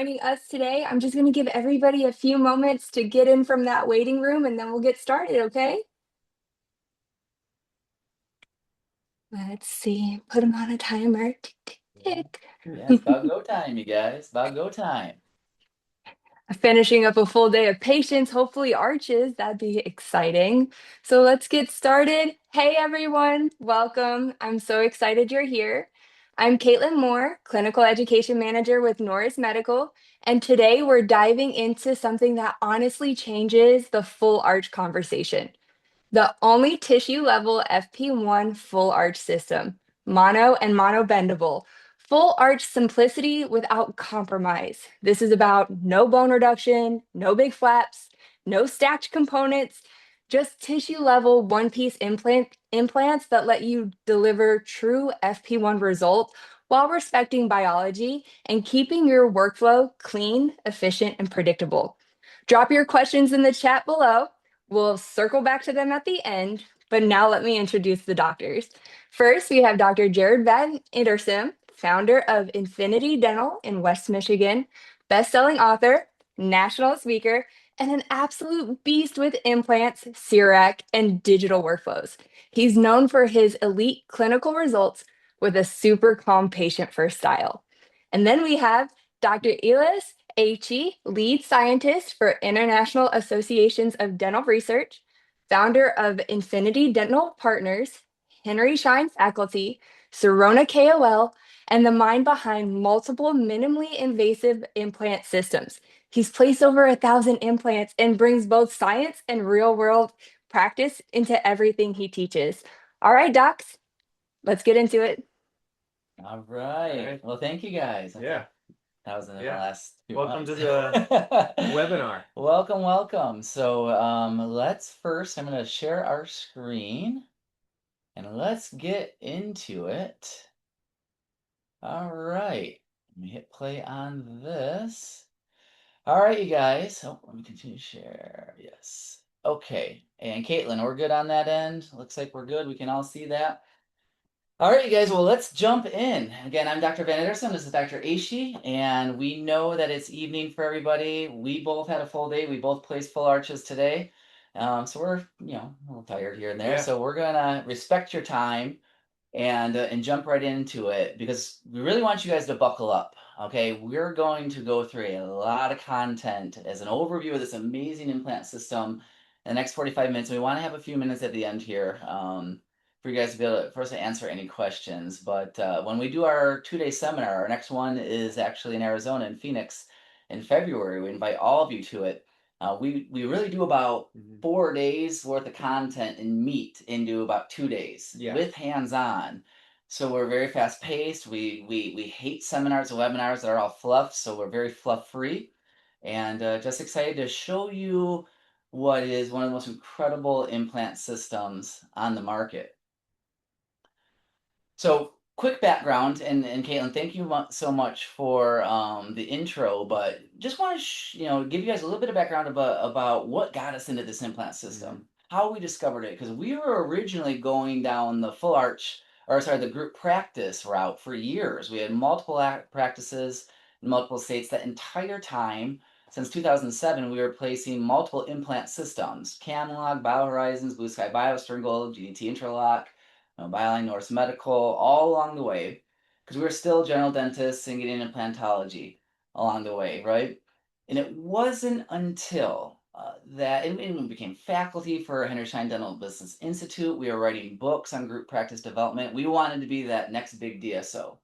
joining us today. I'm just going to give everybody a few moments to get in from that waiting room and then we'll get started, okay? Let's see, put them on a timer. Tick, tick, tick. Yeah, it's about go time, you guys. About go time. Finishing up a full day of patients, hopefully arches. That'd be exciting. So let's get started. Hey everyone, welcome. I'm so excited you're here. I'm Caitlin Moore, Clinical Education Manager with Norris Medical, and today we're diving into something that honestly changes the full arch conversation. The only tissue level FP1 full arch system, mono and mono bendable. Full arch simplicity without compromise. This is about no bone reduction, no big flaps, no stacked components, just tissue level one piece implants that let you deliver true FP1 results while respecting biology and keeping your workflow clean, efficient, and predictable. Drop your questions in the chat below. We'll circle back to them at the end, but now let me introduce the doctors. First, we have Dr. Jared Van Ittersum, founder of Infinity Dental in West Michigan, best-selling author, national speaker, and an absolute beast with implants, CIRAC, and digital workflows. He's known for his elite clinical results with a super calm patient-first style. And then we have Dr. Elias Achey, lead scientist for International Associations of Dental Research, founder of Infinity Dental Partners, Henry Schein Faculty, Sirona KOL, and the mind behind multiple minimally invasive implant systems. He's placed over 1,000 implants and brings both science and real world practice into everything he teaches. All right, docs, let's get into it. All right. Well, thank you guys. Yeah. That was in the Yeah. last few Welcome to months. the webinar. Welcome, welcome. So let's first, I'm going to share our screen and let's get into it. All right. Let me hit play on this. All right, you guys. Oh, let me continue to share. Yes. Okay. And Caitlin, we're good on that end. Looks like we're good. We can all see that. All right, you guys, well, let's jump in. Again, I'm Dr. Van Ittersum. This is Dr. Achey, and we know that it's evening for everybody. We both had a full day. We both placed full arches today. So we're, a little tired here and there. Yeah. So we're going to respect your time and jump right into it because we really want you guys to buckle up. Okay, we're going to go through a lot of content as an overview of this amazing implant system in the next 45 minutes. We want to have a few minutes at the end here for you guys to be able to, for us to answer any questions. But when we do our 2-day seminar, our next one is actually in Arizona, in Phoenix, in February. We invite all of you to it. We really do about 4 days worth of content and meat into about 2 days with hands-on. So we're very fast paced. We hate seminars and webinars that are all fluff. So we're very fluff free, and just excited to show you what is one of the most incredible implant systems on the market. So quick background, and Caitlin, thank you so much for the intro, but just want to give you guys a little bit of background about what got us into this implant system, how we discovered it, because we were originally going down the full arch, or sorry, the group practice route for years. We had multiple practices in multiple states. That entire time, since 2007, we were placing multiple implant systems: Camlog, BioHorizons, Blue Sky Bio, Sterngold, GDT Interlock, Byline, Norris Medical, all along the way, because we were still general dentists and getting implantology along the way, right? And it wasn't until and we became faculty for Henry Schein Dental Business Institute. We were writing books on group practice development. We wanted to be that next big DSO.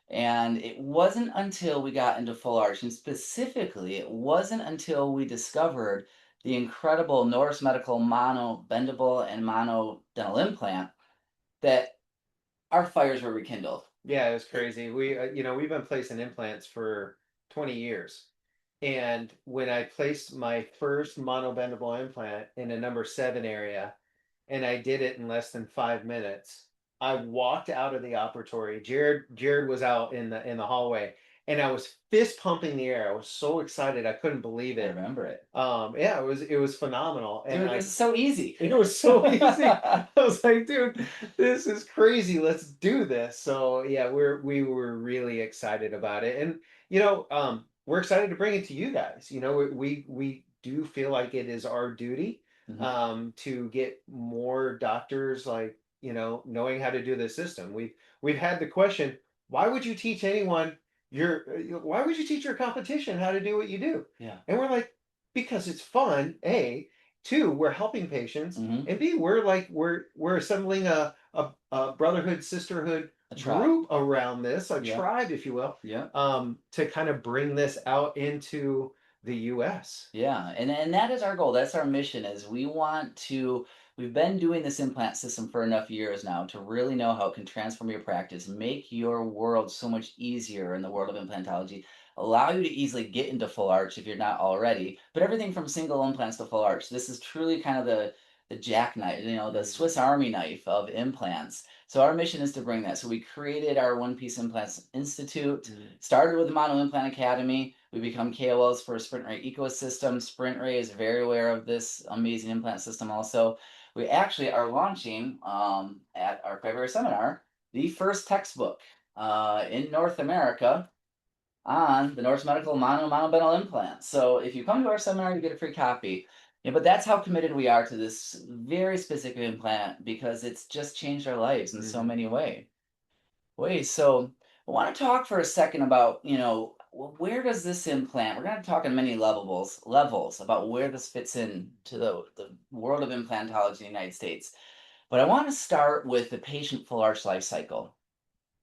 And it wasn't until we got into full arch, and specifically, it wasn't until we discovered the incredible Norris Medical mono bendable and mono dental implant that our fires were rekindled. Yeah, it was crazy. We've been placing implants for 20 years. And when I placed my first monobendable implant in a number 7 area, and I did it in less than 5 minutes, I walked out of the operatory. Jared was out in the hallway, and I was fist pumping the air. I was so excited, I couldn't believe I it. remember it. Yeah, it was phenomenal. And it was so easy. It was so easy. I was like, dude, this is crazy. Let's do this. So yeah, we were really excited about it. And we're excited to bring it to you guys. You know, we do feel like it is our duty Mhm. to get more doctors, like, you know, knowing how to do the system. We've had the question, why would you teach anyone why would you teach your competition how to do what you do? Yeah. And we're like, because it's fun, A. Two, we're helping patients, Hmm. and B, we're assembling a brotherhood, sisterhood A tribe. group around this, a Yeah. tribe, if you will, Yeah. to kind of bring this out into the US. Yeah, and that is our goal. That's our mission is we've been doing this implant system for enough years now to really know how it can transform your practice, make your world so much easier in the world of implantology, allow you to easily get into full arch if you're not already, but everything from single implants to full arch. This is truly kind of the jackknife, the Swiss Army knife of implants. So our mission is to bring that. So we created our One Piece Implants Institute, started with the Mono Implant Academy. We become KOLs for Sprint Ray ecosystem. Sprint Ray is very aware of this amazing implant system also. We actually are launching at our February seminar the first textbook in North America on the Norse Medical monobenyl implant. So if you come to our seminar, you get a free copy. Yeah, but that's how committed we are to this very specific implant because it's just changed our lives in so Mm-hmm. many ways. So I want to talk for a second about, where does this implant, we're going to talk on many levels about where this fits in to the world of implantology in the United States. But I want to start with the patient full arch life cycle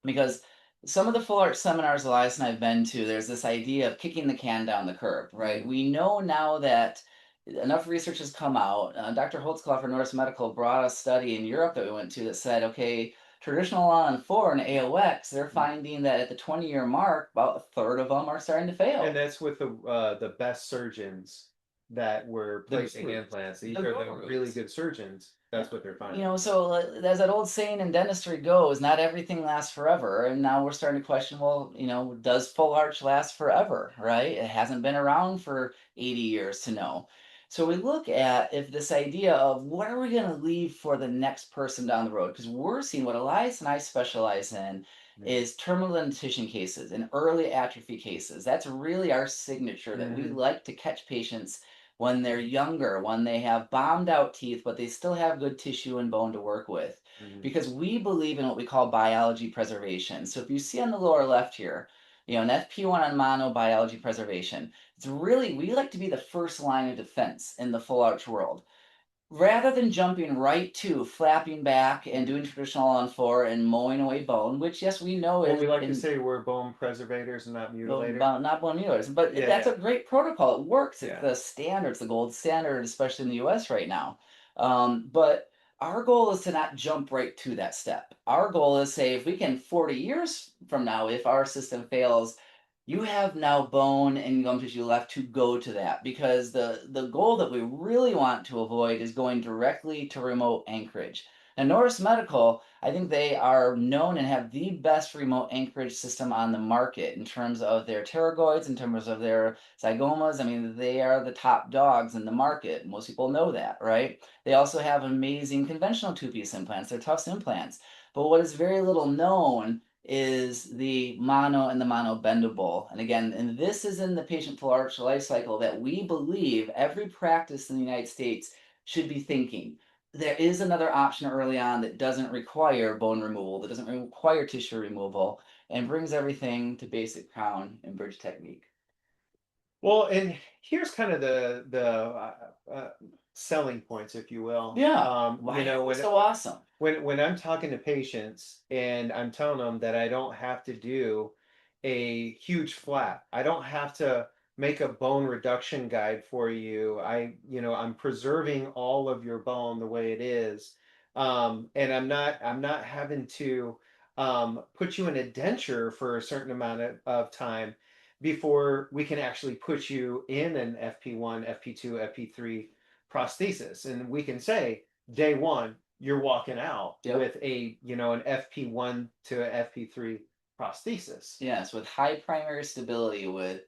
because some of the full arch seminars Elias and I've been to, there's this idea of kicking the can down the curb, right? Mm-hmm. We know now that enough research has come out. Dr. Holtzclaw for Norse Medical brought a study in Europe that we went to that said, okay, traditional on 4 and AOX, they're finding that at the 20-year mark, about a third of them are starting to And fail. that's with the best surgeons that were The placing gurus. implants. These The are the really gurus. good surgeons. Yeah. That's what they're finding. So as that old saying in dentistry goes, not everything lasts forever. And now we're starting to question, well, does full arch last forever, right? It hasn't been around for 80 years to know. So we look at if this idea of what are we going to leave for the next person down the road? Because we're seeing what Elias and I specialize in Mhm. is terminal dentition cases and early atrophy cases. That's really our signature that we Mhm. like to catch patients when they're younger, when they have bombed out teeth, but they still have good tissue and bone to work with. Mhm. Because we believe in what we call biology preservation. So if you see on the lower left here, an FP1 on mono biology preservation, it's really, we like to be the first line of defense in the full arch world rather than jumping right to flapping back and doing traditional on four and mowing away bone, which yes, we know Well, is we like to in say we're bone preservators and not mutilators. not bone mutilators, but Yeah, that's yeah, a great protocol. It works. It's yeah. the standard. It's the gold standard, especially in the U.S. right now. But our goal is to not jump right to that step. Our goal is say if we can 40 years from now, if our system fails, you have now bone and gum tissue left to go to that because the goal that we really want to avoid is going directly to remote anchorage. Now, Norris Medical, I think they are known and have the best remote anchorage system on the market in terms of their pterygoids, in terms of their zygomas. I mean, they are the top dogs in the market. Most people know that, right? They also have amazing conventional two-piece implants. They're Tufts implants. But what is very little known is the mono and the mono bendable. And again, and this is in the patient full arch life cycle that we believe every practice in the United States should be thinking there is another option early on that doesn't require bone removal, that doesn't require tissue removal, and brings everything to basic crown and bridge technique. Well, and here's kind of the selling points, if you will. Yeah. You Why know, is it so awesome? when I'm talking to patients and I'm telling them that I don't have to do a huge flap, I don't have to make a bone reduction guide for you. I'm preserving all of your bone the way it is. And I'm not having to put you in a denture for a certain amount of time before we can actually put you in an FP1, FP2, FP3 prosthesis. And we can say, day one, you're walking out Yep. with an FP1 to a FP3 prosthesis. Yes, with high primary stability, with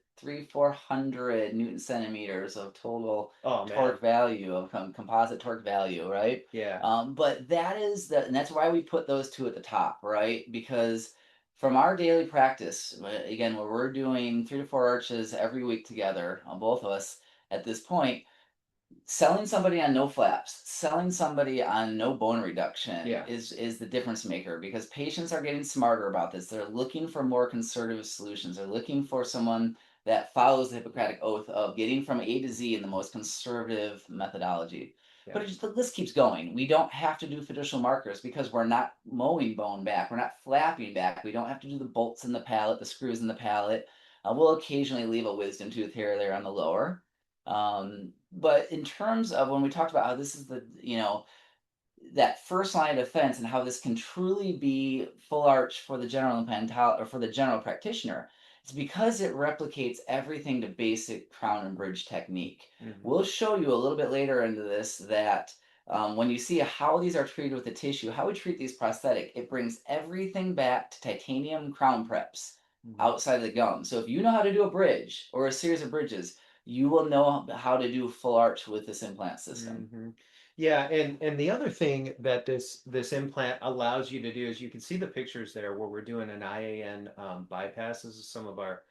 400 Newton centimeters of total Oh man. torque value, of composite torque value, right? Yeah. But and that's why we put those two at the top, right? Because From our daily practice, again, where we're doing 3 to 4 arches every week together, on both of us at this point, selling somebody on no flaps, selling somebody on no bone reduction Yeah. is the difference maker, because patients are getting smarter about this. They're looking for more conservative solutions. They're looking for someone that follows the Hippocratic Oath of getting from A to Z in the most conservative methodology. Yeah. But the list keeps going. We don't have to do fiducial markers because we're not mowing bone back. We're not flapping back. We don't have to do the bolts in the palate, the screws in the palate. We'll occasionally leave a wisdom tooth here or there on the lower. But in terms of when we talked about how this is that first line of defense and how this can truly be full arch for the general implantologist or for the general practitioner, it's because it replicates everything to basic crown and bridge technique. Mhm. We'll show you a little bit later into this that when you see how these are treated with the tissue, how we treat these prosthetic, it brings everything back to titanium crown preps Mhm. outside of the gum. So if you know how to do a bridge or a series of bridges, you will know how to do full arch with this implant system. Mhm. Yeah, and the other thing that this implant allows you to do is you can see the pictures there where we're doing an IAN bypass. This is some of our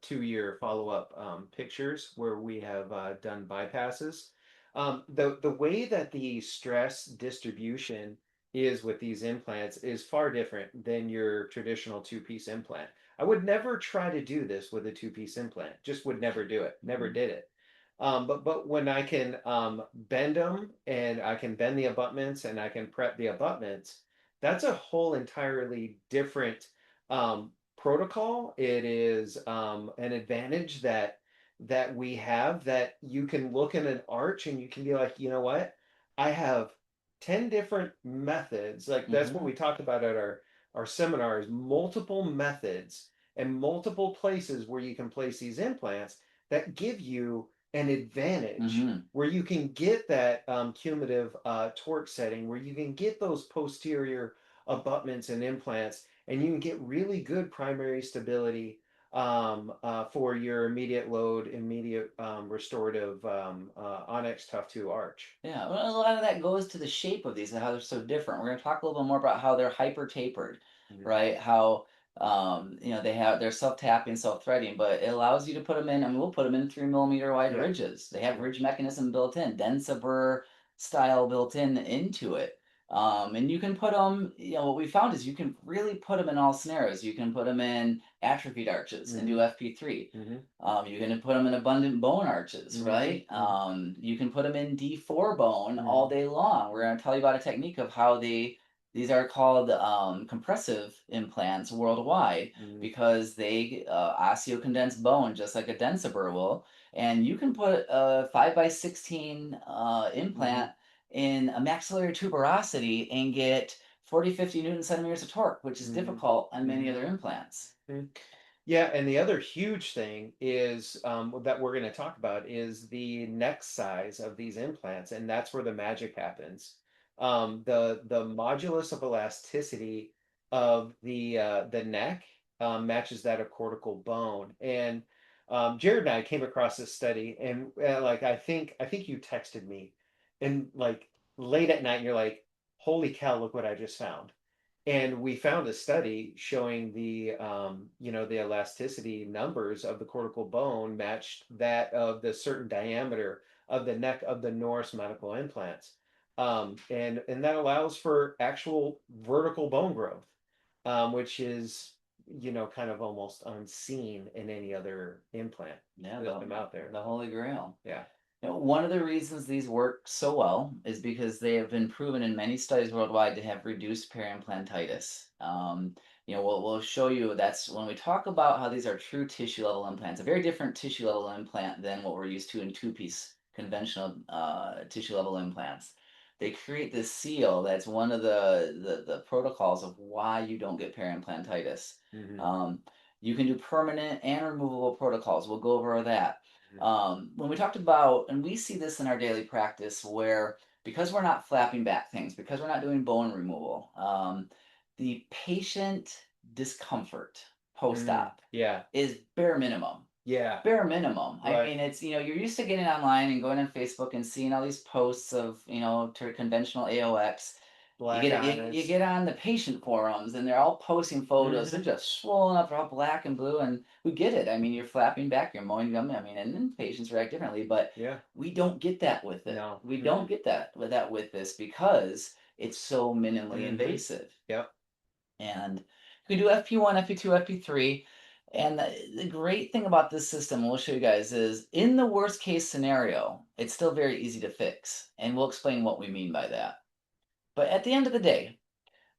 2-year follow-up pictures where we have done bypasses. The way that the stress distribution is with these implants is far different than your traditional two-piece implant. I would never try to do this with a two-piece implant. Just would never do it. Never Mhm. did it. But when I can bend them and I can bend the abutments and I can prep the abutments, that's a whole entirely different protocol. It is an advantage that we have, that you can look at an arch and you can be like, you know what? I have 10 different methods. Like that's what Mhm. we talk about at our seminars, multiple methods and multiple places where you can place these implants that give you an advantage Mhm. where you can get that cumulative torque setting, where you can get those posterior abutments and implants, and you can get really good primary stability for your immediate load, immediate restorative Onyx Tough 2 arch. Yeah, well, a lot of that goes to the shape of these and how they're so different. We're going to talk a little bit more about how they're hyper tapered, Mhm. right? How they're self tapping, self threading, but it allows you to put them in. I mean, we'll put them in 3 millimeter wide Yeah. ridges. They have Yeah. ridge mechanism built in, denser style built in into it. And you can put them. What we found is you can really put them in all scenarios. You can put them in atrophied arches and do Hmm. FP3. Hmm. You can put them in abundant bone arches, Hmm. right? You can put them in D4 bone all Hmm. day long. We're going to tell you about a technique of how these are called compressive implants worldwide, Hmm. because they osteocondense bone just like a Densabur will. And you can put a 5 by 16 Hmm. implant in a maxillary tuberosity and get 40, 50 Newton centimeters of torque, which is Hmm. difficult on many Hmm. other implants. Hmm. Yeah, and the other huge thing is that we're going to talk about is the neck size of these implants, and that's where the magic happens. The modulus of elasticity of the neck matches that of cortical bone, and Jared and I came across this study, and like I think you texted me, and like late at night, and you're like, "Holy cow! Look what I just found." And we found a study showing the elasticity numbers of the cortical bone matched that of the certain diameter of the neck of the Norris medical implants. And that allows for actual vertical bone growth, which is, kind of almost unseen in any other implant Yeah, system out there. the Holy Grail. Yeah. One of the reasons these work so well is because they have been proven in many studies worldwide to have reduced periimplantitis. We'll show you that's when we talk about how these are true tissue level implants, a very different tissue level implant than what we're used to in two-piece conventional tissue level implants. They create this seal that's one of the protocols of why you don't get periimplantitis. Hmm. Um, you can do permanent and removable protocols. We'll go over that. When we talked about, and we see this in our daily practice, where because we're not flapping back things, because we're not doing bone removal, the patient discomfort Hmm. post-op Yeah. is bare minimum. Yeah. Bare minimum. I Right. mean, it's, you're used to getting online and going on Facebook and seeing all these posts of, conventional AOX. black You eyes. get on the patient forums and they're all posting photos. They're just swollen up, they're all black and blue, and we get it. I mean, you're flapping back, you're mowing them. I mean, and then patients react differently, but Yeah. we don't get that with it. No. We don't get that with this because it's so minimally invasive. Yep. And you can do FP1, FP2, FP3. And the great thing about this system, we'll show you guys, is in the worst case scenario, it's still very easy to fix. And we'll explain what we mean by that. But at the end of the day,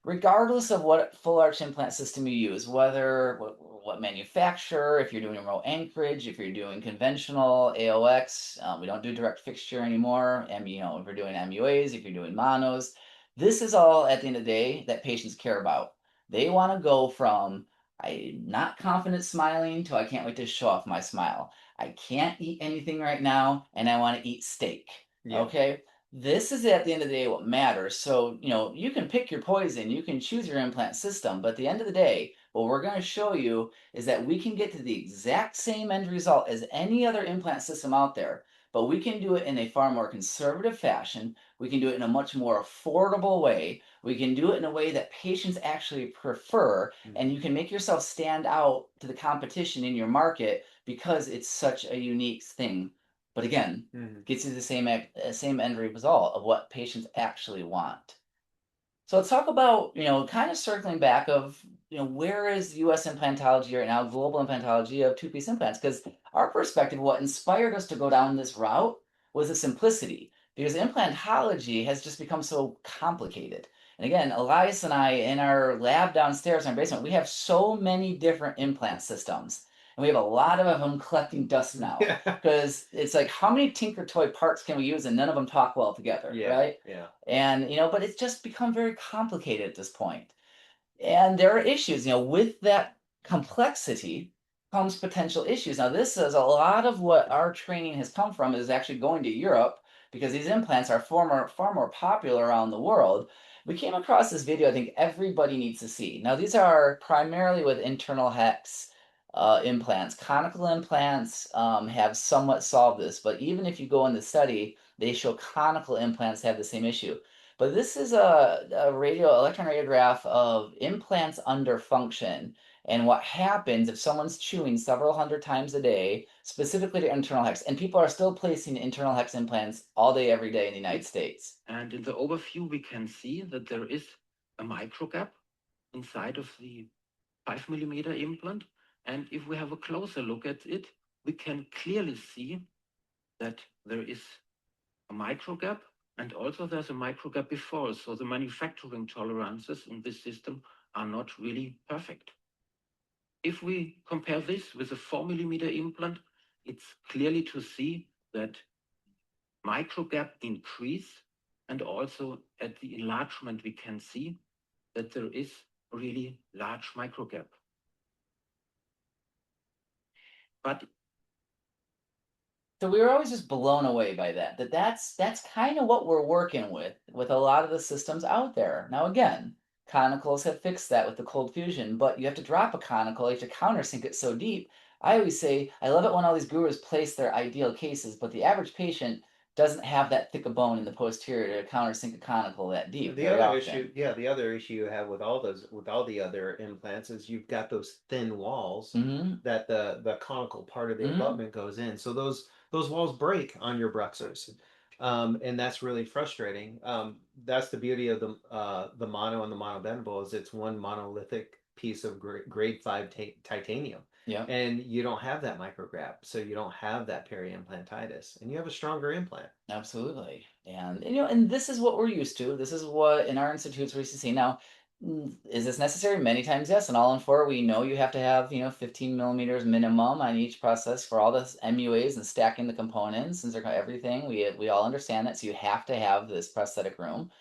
regardless of what full arch implant system you use, whether what manufacturer, if you're doing remote anchorage, if you're doing conventional AOX, we don't do direct fixture anymore. And if you're doing MUAs, if you're doing monos, this is all at the end of the day that patients care about. They want to go from I'm not confident smiling to I can't wait to show off my smile. I can't eat anything right now, and I want to eat steak. Yeah. Okay, this is at the end of the day what matters. So, you can pick your poison, you can choose your implant system, but at the end of the day, what we're going to show you is that we can get to the exact same end result as any other implant system out there, but we can do it in a far more conservative fashion. We can do it in a much more affordable way. We can do it in a way that patients actually prefer, and you can make yourself stand out to the competition in your market because it's such a unique thing. But again, gets you the same end result of what patients actually want. So let's talk about, kind of circling back of, where is U.S. implantology right now, global implantology of two-piece implants? Because our perspective, what inspired us to go down this route was the simplicity. Because implantology has just become so complicated. And again, Elias and I, in our lab downstairs in our basement, we have so many different implant systems. And we have a lot of them collecting dust now. Because it's like, how many Tinker Toy parts can we use and none of them talk well together, right? Yeah. And, but it's just become very complicated at this point. And there are issues, with that complexity comes potential issues. Now, this is a lot of what our training has come from is actually going to Europe because these implants are far more popular around the world. We came across this video I think everybody needs to see. Now, these are primarily with internal hex implants. Conical implants have somewhat solved this, but even if you go in the study, they show conical implants have the same issue. But this is a electron radiograph of implants under function and what happens if someone's chewing several hundred times a day, specifically to internal hex. And people are still placing internal hex implants all day, every day in the United States. And in the overview, we can see that there is a micro gap inside of the 5 mm implant. And if we have a closer look at it, we can clearly see that there is a micro gap, and also there's a micro gap before. So the manufacturing tolerances in this system are not really perfect. If we compare this with a 4 mm implant, it's clearly to see that micro gap increase, and also at the enlargement we can see that there is a really large micro gap. But so we were always just blown away by that's kind of what we're working with a lot of the systems out there. Now again, conicals have fixed that with the cold fusion, but you have to drop a conical, you have to countersink it so deep. I always say I love it when all these gurus place their ideal cases, but the average patient doesn't have that thick a bone in the posterior to countersink a conical that deep. The other issue, the other issue you have with all the other implants is you've got those thin walls that the conical part of the abutment goes in. So those walls break on your bruxers. And that's really frustrating. That's the beauty of the mono and the mono bendable is it's one monolithic piece of grade 5 titanium. Yeah. And you don't have that micrograp, so you don't have that peri-implantitis, and you have a stronger implant. Absolutely. And and this is what we're used to. This is what in our institutes we're used to see. Now, is this necessary? Many times, yes. And all in four, we know you have to have 15 millimeters minimum on each process for all the MUAs and stacking the components and everything. We all understand that. So you have to have this prosthetic room.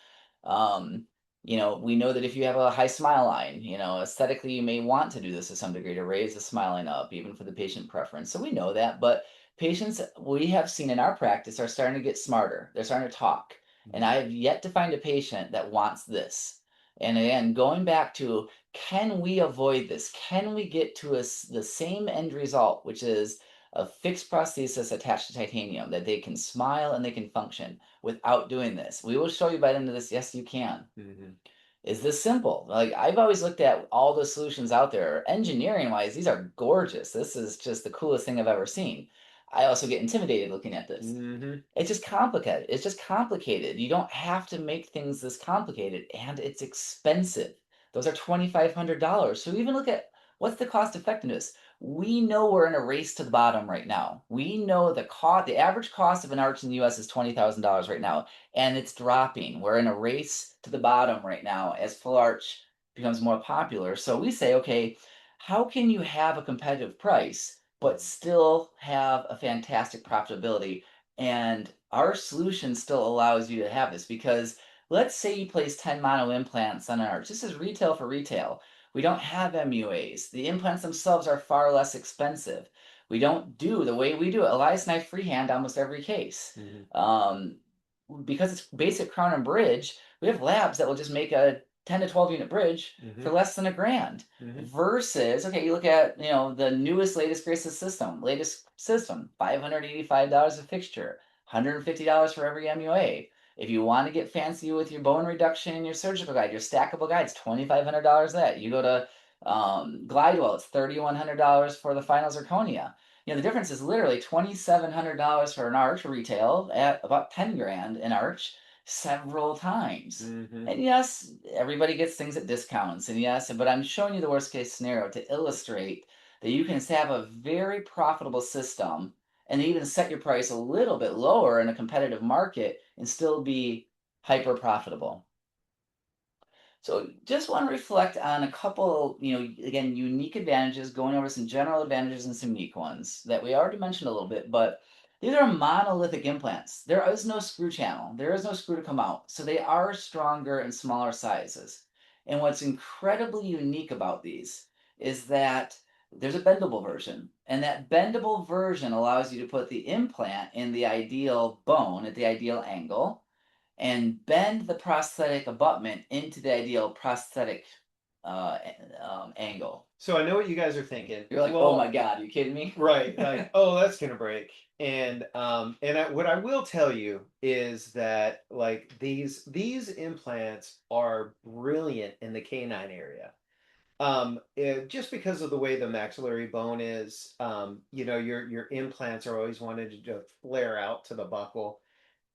We know that if you have a high smile line, aesthetically you may want to do this to some degree to raise the smile line up, even for the patient preference. So we know that, but patients we have seen in our practice are starting to get smarter. They're starting to talk. And I have yet to find a patient that wants this. And again, going back to, can we avoid this? Can we get to the same end result, which is a fixed prosthesis attached to titanium that they can smile and they can function without doing this. We will show you by the end of this. Yes, you can. Mhm. Is this simple? Like, I've always looked at all the solutions out there, engineering wise, these are gorgeous. This is just the coolest thing I've ever seen. I also get intimidated looking at this. Mhm. It's just complicated. It's just complicated. You don't have to make things this complicated, and it's expensive. Those are $2,500. So even look at what's the cost effectiveness. We know we're in a race to the bottom right now. We know the average cost of an arch in the U.S. is $20,000 right now, and it's dropping. We're in a race to the bottom right now as full arch becomes more popular. So we say, okay, how can you have a competitive price but still have a fantastic profitability? And our solution still allows you to have this because let's say you place 10 mono implants on an arch. This is retail for retail. We don't have MUAs. The implants themselves are far less expensive. We don't do the way we do it. Elias and I freehand almost every case. Mhm. Because it's basic crown and bridge, we have labs that will just make a 10 to 12 unit bridge for Mhm. less than $1,000 Mhm. versus, okay, you look at, the newest, latest system, $585 a fixture, $150 for every MUA. If you want to get fancy with your bone reduction and your surgical guide, your stackable guides, $2,500 that. You go to Glidewell, it's $3,100 for the final zirconia. The difference is literally $2,700 for an arch retail at about 10 grand an arch several times. Mhm. And yes, everybody gets things at discounts. And yes, but I'm showing you the worst case scenario to illustrate that you can have a very profitable system and even set your price a little bit lower in a competitive market and still be hyper profitable. So just want to reflect on a couple, again, unique advantages, going over some general advantages and some unique ones that we already mentioned a little bit, but these are monolithic implants. There is no screw channel. There is no screw to come out. So they are stronger and smaller sizes. And what's incredibly unique about these is that there's a bendable version. And that bendable version allows you to put the implant in the ideal bone at the ideal angle and bend the prosthetic abutment into the ideal prosthetic angle. So I know what you guys are thinking. You're like, oh my God, are you kidding me? Right, like, oh, that's gonna break. And what I will tell you is that like these implants are brilliant in the canine area. Just because of the way the maxillary bone is, your implants are always wanted to flare out to the buccal,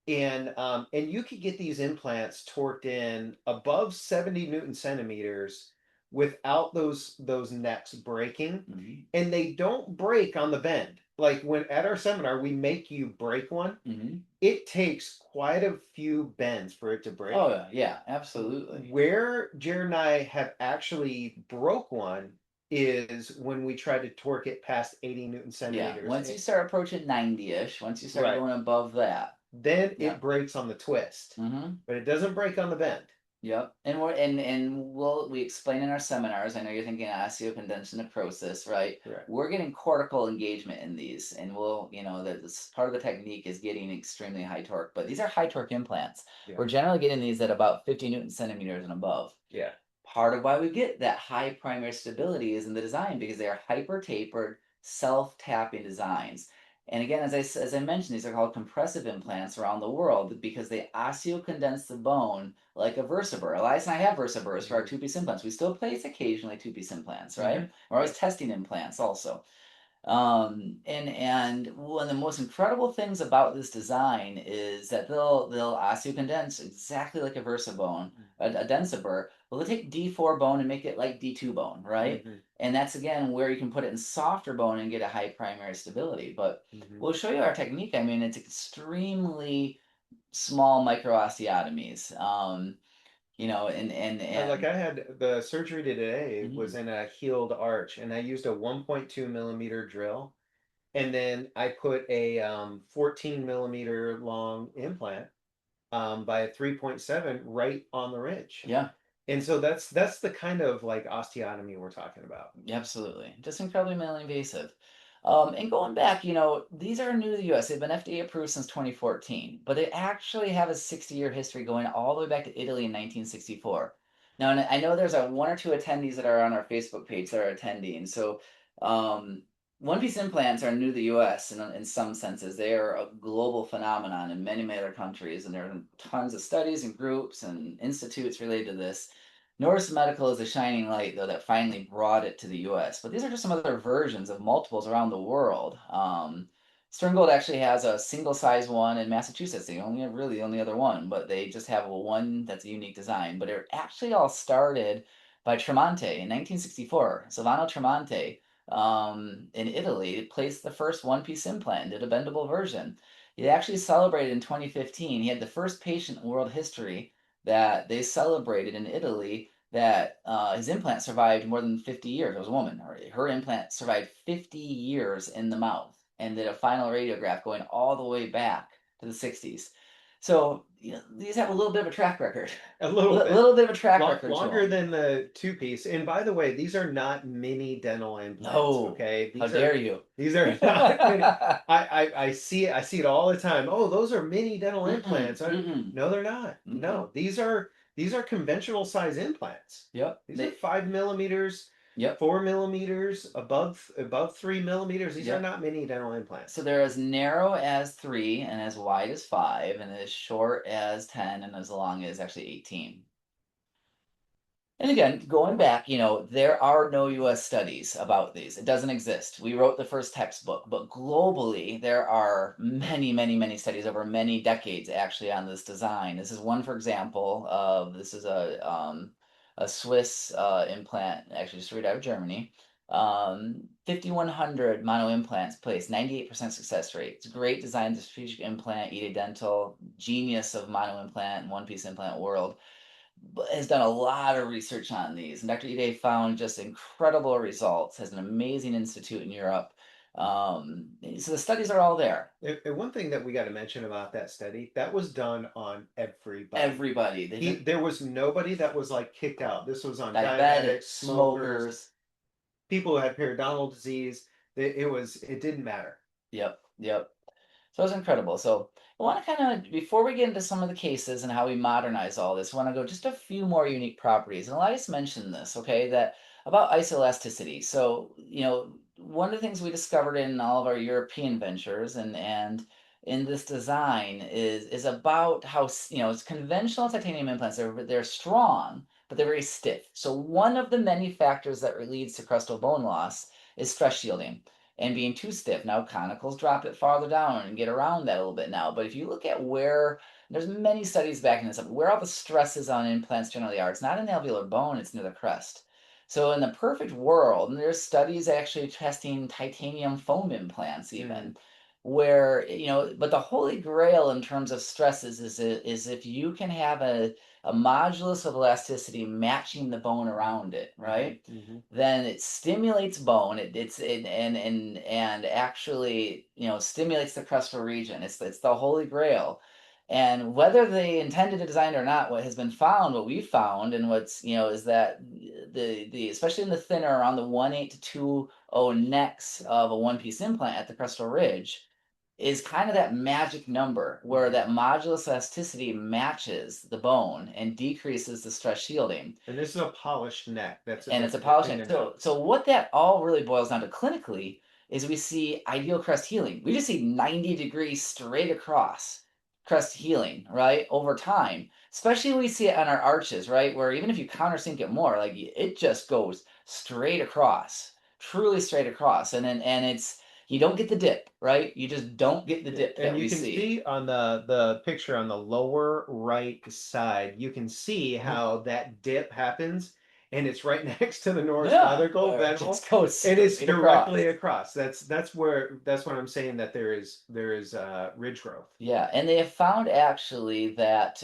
and you could get these implants torqued in above 70 Newton centimeters without those necks breaking, Mm-hmm. and they don't break on the bend. Like when at our seminar we make you break one, Mm-hmm. it takes quite a few bends for it to break. Oh yeah, absolutely. Where Jared and I have actually broke one is when we tried to torque it past 80 Newton Yeah, centimeters. once you start approaching 90-ish, once you start Right. going above that, Then Yeah. it breaks on the twist, mm-hmm. but it doesn't break on the bend. Yep, and we explain in our seminars. I know you're thinking osteocondension necrosis, right? Correct. We're getting cortical engagement in these, and this part of the technique is getting extremely high torque. But these are high torque implants. Yeah. We're generally getting these at about 50 Newton centimeters and above. Yeah. Part of why we get that high primary stability is in the design because they are hyper tapered, self tapping designs. And again, as I mentioned, these are called compressive implants around the world because they osteocondense the bone like a vertebra. Elias and I have vertebras for our two-piece implants. We still place occasionally two-piece implants, right? Mhm. We're always testing implants also. And one of the most incredible things about this design is that they'll osteocondense exactly like a versabone, a densibur. Well, they take D4 bone and make it like D2 bone, right? Mhm. And that's again where you can put it in softer bone and get a high primary stability. But Mhm. we'll show you our technique. I mean, it's extremely small microosteotomies. Like I had the surgery today was Mhm. in a healed arch, and I used a 1.2 millimeter drill, and then I put a 14 millimeter long implant by a 3.7 right on the ridge. Yeah. And so that's the kind of like osteotomy we're talking about. Absolutely. Just incredibly minimally invasive. And going back, these are new to the US. They've been FDA approved since 2014, but they actually have a 60-year history going all the way back to Italy in 1964. Now, and I know there's one or two attendees that are on our Facebook page that are attending. So, one-piece implants are new to the U.S. in some senses. They are a global phenomenon in many, many other countries, and there are tons of studies and groups and institutes related to this. Norse Medical is a shining light, though, that finally brought it to the U.S. But these are just some other versions of multiples around the world. Sterngold actually has a single-size one in Massachusetts. They only have really the only other one, but they just have one that's a unique design. But it actually all started by Tremonti in 1964. Silvano Tremonti in Italy placed the first one-piece implant, did a bendable version. He actually celebrated in 2015. He had the first patient in world history that they celebrated in Italy that his implant survived more than 50 years. It was a woman. Her implant survived 50 years in the mouth and did a final radiograph going all the way back to the 60s. So these have a little bit of a track record. A little bit. Little bit of a track record. Longer than the two-piece. And by the way, these are not mini dental implants. No. Okay. How dare you? These are not mini. I see it all the time. Oh, those are mini dental implants. No, they're not. No, these are conventional size implants. Yep. These are 5 millimeters. Yep. 4 millimeters above 3 millimeters. These are not mini dental implants. So they're as narrow as 3 and as wide as 5 and as short as 10 and as long as actually 18. And again, going back, there are no US studies about these. It doesn't exist. We wrote the first textbook, but globally, there are many, many, many studies over many decades actually on this design. This is one, for example, this is a Swiss implant, actually just right out of Germany. 5,100 mono implants placed, 98% success rate. It's a great design, strategic implant, Ida Dental, genius of mono implant and one-piece implant world, has done a lot of research on these. And Dr. Ide found just incredible results, has an amazing institute in Europe. So the studies are all there. And one thing that we got to mention about that study, that was done on everybody. Everybody. There was nobody that was like kicked out. This was on diabetics, smokers, people who had periodontal disease. It didn't matter. Yep. So it was incredible. So I want to kind of, before we get into some of the cases and how we modernize all this, I want to go just a few more unique properties. And Elias mentioned this, okay, that about isoelasticity. So, one of the things we discovered in all of our European ventures and in this design is about how, it's conventional titanium implants. They're strong, but they're very stiff. So one of the many factors that leads to crestal bone loss is stress shielding and being too stiff. Now conicals drop it farther down and get around that a little bit now. But if you look at where, there's many studies backing this up, where all the stresses on implants generally are, it's not in the alveolar bone, it's near the crest. So in the perfect world, and there's studies actually testing titanium foam implants even, where, but the holy grail in terms of stresses is if you can have a modulus of elasticity matching the bone around it, right? Then it stimulates bone. And actually, stimulates the crestal region. It's the holy grail. And whether they intended to design it or not, what has been found, what we've found, and what's is that the especially in the thinner around the 1.8 to 2.0 necks of a one-piece implant at the crestal ridge, is kind of that magic number where that modulus elasticity matches the bone and decreases the stress shielding. And this is a polished neck. It's a polished neck. So what that all really boils down to clinically is we see ideal crest healing. We just see 90 degrees straight across crest healing, right, over time. Especially we see it on our arches, right, where even if you countersink it more, like it just goes straight across, truly straight across, and it's. You don't get the dip, right? You just don't get the dip that we see. And you can see on the picture on the lower right side, you can see how that dip happens, and it's right next to the Norse Medical Bendable, and it's directly across. That's what I'm saying, that there is ridge growth. Yeah, and they have found actually that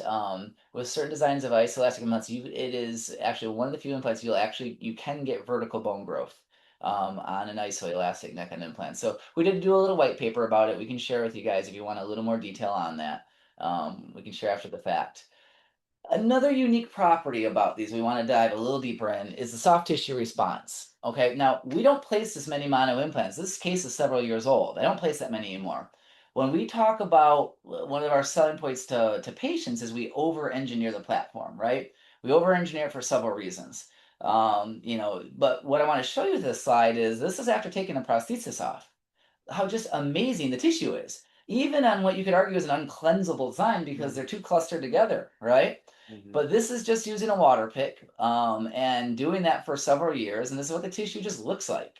with certain designs of isoelastic implants, it is actually one of the few implants you can get vertical bone growth on an isoelastic neck and implant. So we did do a little white paper about it. We can share with you guys if you want a little more detail on that. We can share after the fact. Another unique property about these we want to dive a little deeper in is the soft tissue response. Okay, now we don't place this many mono implants. This case is several years old. I don't place that many anymore. When we talk about one of our selling points to patients is we over-engineer the platform, right? We over-engineer it for several reasons. You know, but what I want to show you with this slide is this is after taking the prosthesis off. How just amazing the tissue is, even on what you could argue is an uncleansable design because they're too clustered together, right? But this is just using a water pick and doing that for several years, and this is what the tissue just looks like.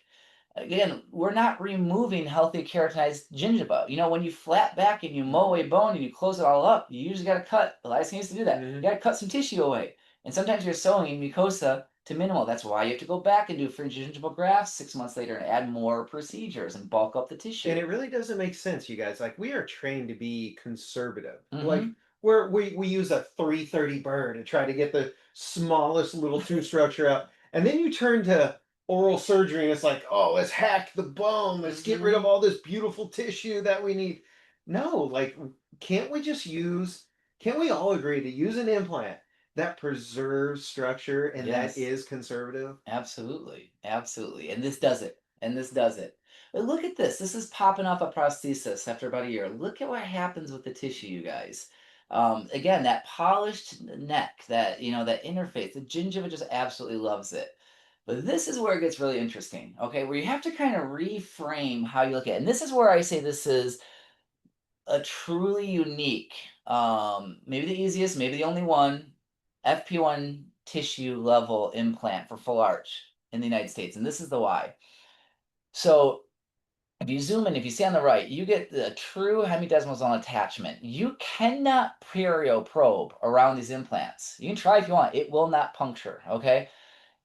Again, we're not removing healthy keratinized gingiva. You know, when you flat back and you mow away bone and you close it all up, you usually got to cut. Elias used to do that. You got to cut some tissue away. And sometimes you're sewing mucosa to minimal. That's why you have to go back and do fringe gingival grafts 6 months later and add more procedures and bulk up the tissue. And it really doesn't make sense, you guys. Like, we are trained to be conservative. Mhm. Like, we use a 330 burr to try to get the smallest little tooth structure out. And then you turn to oral surgery and it's like, oh, let's hack the bone. Let's get rid of all this beautiful tissue that we need. No, like, can't we just use, can't we all agree to use an implant that preserves structure and Yes. that is conservative? Absolutely. Absolutely. And this does it. And this does it. But look at this. This is popping off a prosthesis after about a year. Look at what happens with the tissue, you guys. Again, that polished neck, that, you know, that interface, the gingiva just absolutely loves it. But this is where it gets really interesting, okay? Where you have to kind of reframe how you look at it. And this is where I say this is a truly unique, maybe the easiest, maybe the only one, FP1 tissue level implant for full arch in the United States. And this is the why. So if you zoom in, if you see on the right, you get the true hemidesmal zone attachment. You cannot perio probe around these implants. You can try if you want. It will not puncture, okay?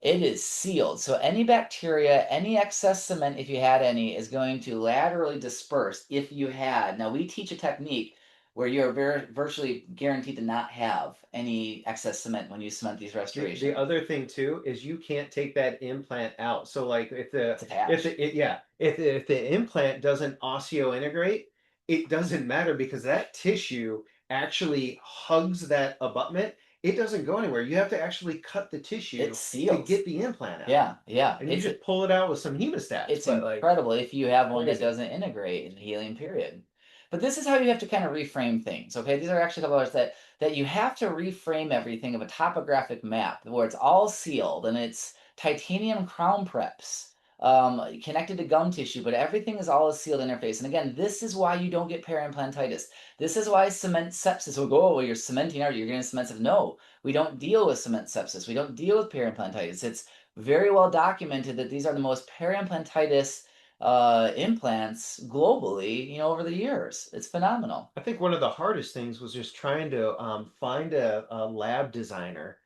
It is sealed. So any bacteria, any excess cement, if you had any, is going to laterally disperse if you had. Now, we teach a technique where you're virtually guaranteed to not have any excess cement when you cement these restorations. The other thing too is you can't take that implant out. So like if It's attached. if the implant doesn't osseointegrate, it doesn't matter because that tissue actually hugs that abutment. It doesn't go anywhere. You have to actually cut the tissue It to seals. get the implant out. Yeah, yeah. And you just pull it out with some hemostats. It's but like, incredible if you have one that crazy. doesn't integrate in the healing period. But this is how you have to kind of reframe things, okay? These are actually a couple of that you have to reframe everything of a topographic map where it's all sealed and it's titanium crown preps connected to gum tissue, but everything is all a sealed interface. And again, this is why you don't get periimplantitis. This is why cement sepsis will go, oh, well, you're cementing out, you're getting cement sepsis. No, we don't deal with cement sepsis. We don't deal with periimplantitis. It's very well documented that these are the most periimplantitis implants globally, you know, over the years. It's phenomenal. I think one of the hardest things was just trying to find a lab designer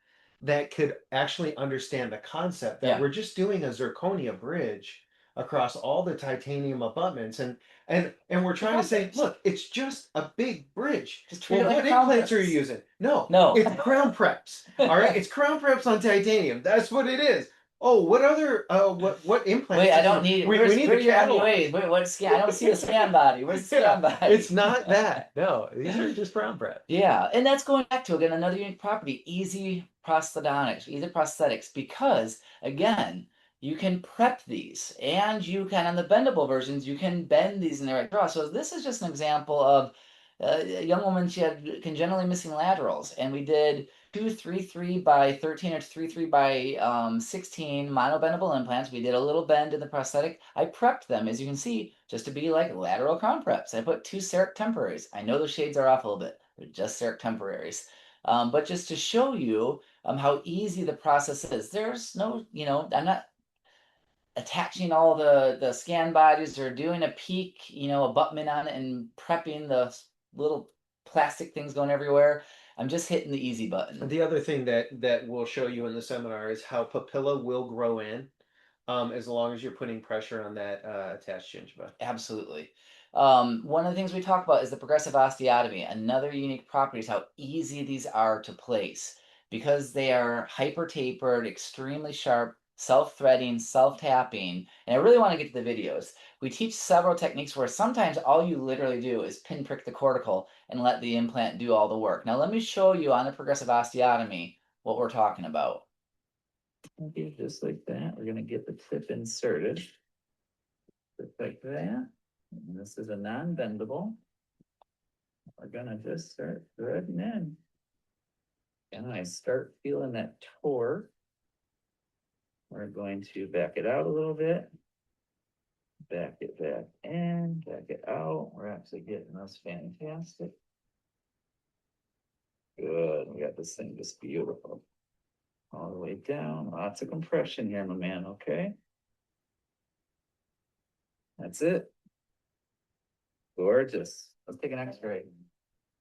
that could actually understand the concept that Yeah. we're just doing a zirconia bridge across all the titanium abutments, and we're trying to say, look, it's just a big bridge. Just treat Well, it like what crown implants are preps. you using? No, No. it's crown preps. All right, it's crown preps on titanium. That's what it is. Oh, what other what implants? Wait, I don't need it. We Where's need where the your catalog. MUAs? Wait, what scan? I don't see the scan body. Where's the scan body? It's not that. No, these are just crown preps. Yeah, and that's going back to, again, another unique property, easy prosthetics, because again, you can prep these and you can, on the bendable versions, you can bend these in the right draw. So this is just an example of a young woman, she had congenitally missing laterals, and we did 233 by 13 or 33 by 16 monobendable implants. We did a little bend in the prosthetic. I prepped them, as you can see, just to be like lateral crown preps. I put 2 CEREC temporaries. I know the shades are off a little bit. They're just CEREC temporaries. But just to show you how easy the process is. There's no, you know, I'm not attaching all the scan bodies or doing a peak, you know, abutment on it and prepping the little plastic things going everywhere. I'm just hitting the easy button. The other thing that we'll show you in the seminar is how papilla will grow in, as long as you're putting pressure on that attached gingiva. Absolutely. One of the things we talk about is the progressive osteotomy. Another unique property is how easy these are to place because they are hyper tapered, extremely sharp, self-threading, self-tapping. And I really want to get to the videos. We teach several techniques where sometimes all you literally do is pinprick the cortical and let the implant do all the work. Now let me show you on the progressive osteotomy what we're talking about. Okay, just like that, we're going to get the tip inserted. Just like that. And this is a non-bendable. We're gonna just start threading in. And I start feeling that torque. We're going to back it out a little bit. Back it back in, back it out. We're actually getting this fantastic. Good. We got this thing just beautiful. All the way down. Lots of compression here, my man. Okay. That's it. Gorgeous. Let's take an x-ray.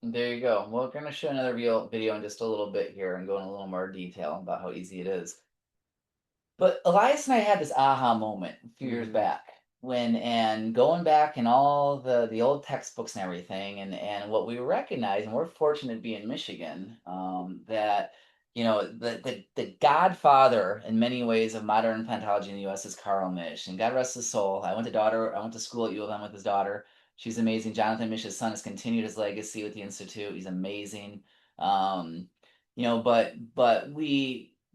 There you go. We're going to show another video in just a little bit here and go in a little more detail about how easy it is. But Elias and I had this aha moment a few years back and going back in all the old textbooks and everything, and what we recognize, and we're fortunate to be in Michigan, that the godfather in many ways of modern implantology in the U.S. is Carl Misch, and God rest his soul. I went to school at U of M with his daughter. She's amazing. Jonathan Misch's son has continued his legacy with the institute. He's amazing.